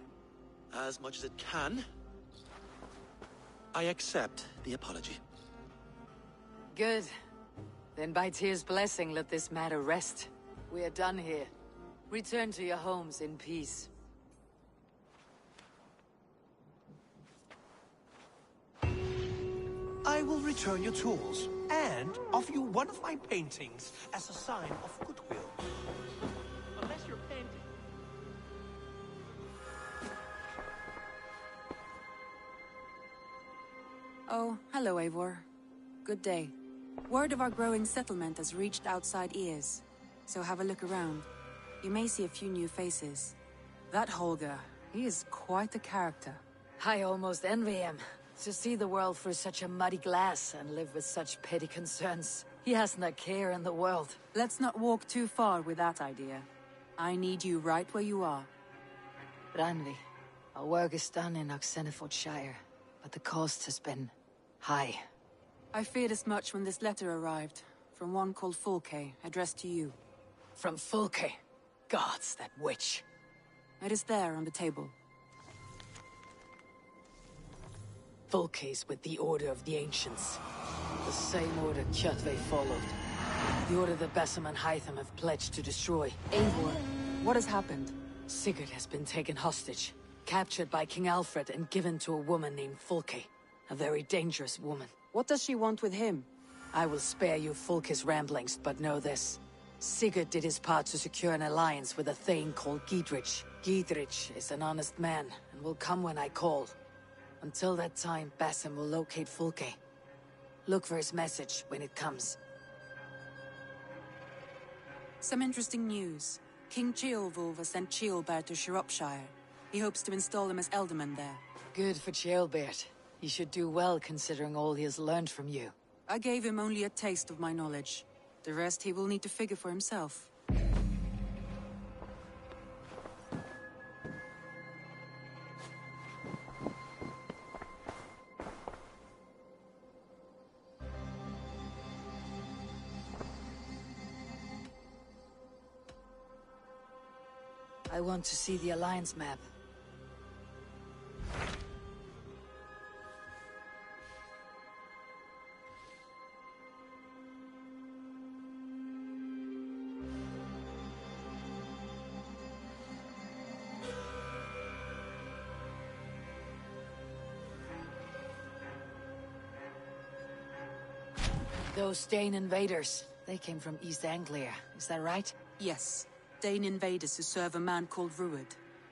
As much as it can. I accept the apology. Good. Then by Tyr's blessing, let this matter rest. We are done here. Return to your homes in peace. I will return your tools and offer you one of my paintings as a sign of goodwill. Unless you're painting. Oh, hello, Eivor. Good day. Word of our growing settlement has reached outside ears, so have a look around. You may see a few new faces. That Holger, he is quite a character. I almost envy him. To see the world through such a muddy glass and live with such petty concerns. He hasn't a care in the world. Let's not walk too far with that idea. I need you right where you are. Randvi, our work is done in Oxenfordshire, but the cost has been high. I feared as much when this letter arrived, from one called Fulke, addressed to you. From Fulke? Gods, that witch. It is there on the table. Fulke's with the Order of the Ancients. The same order Kjotve followed. The order that Basim and Hytham have pledged to destroy. Eivor, what has happened? Sigurd has been taken hostage, captured by King Alfred and given to a woman named Fulke. A very dangerous woman. What does she want with him? I will spare you Fulke's ramblings, but know this. Sigurd did his part to secure an alliance with a thane called Giedrich. Giedrich is an honest man, and will come when I call. Until that time, Basim will locate Fulke. Look for his message when it comes. Some interesting news. King Ceolwulf has sent Ceolbert to Shropshire. He hopes to install him as Elderman there. Good for Ceolbert. He should do well considering all he has learned from you. I gave him only a taste of my knowledge. The rest he will need to figure for himself. I want to see the Alliance map. Those Dane invaders, they came from East Anglia, is that right? Yes. Dane invaders who serve a man called Rued.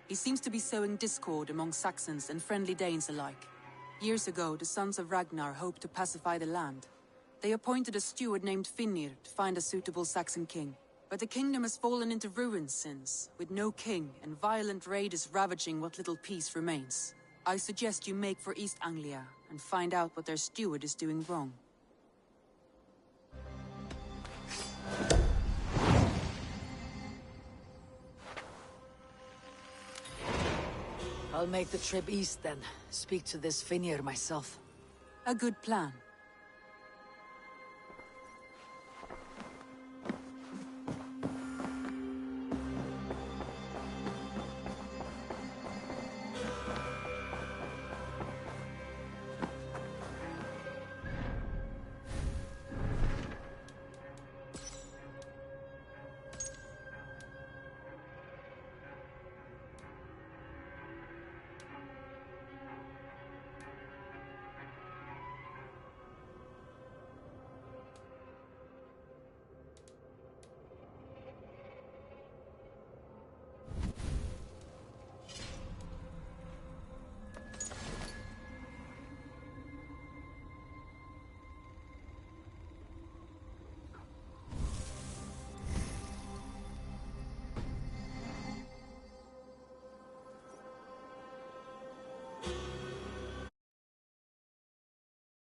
He seems to be sowing discord among Saxons and friendly Danes alike. Years ago, the sons of Ragnar hoped to pacify the land. They appointed a steward named Finnir to find a suitable Saxon king. But the kingdom has fallen into ruins since, with no king and violent raiders ravaging what little peace remains. I suggest you make for East Anglia and find out what their steward is doing wrong. I'll make the trip east then. Speak to this Finnir myself. A good plan.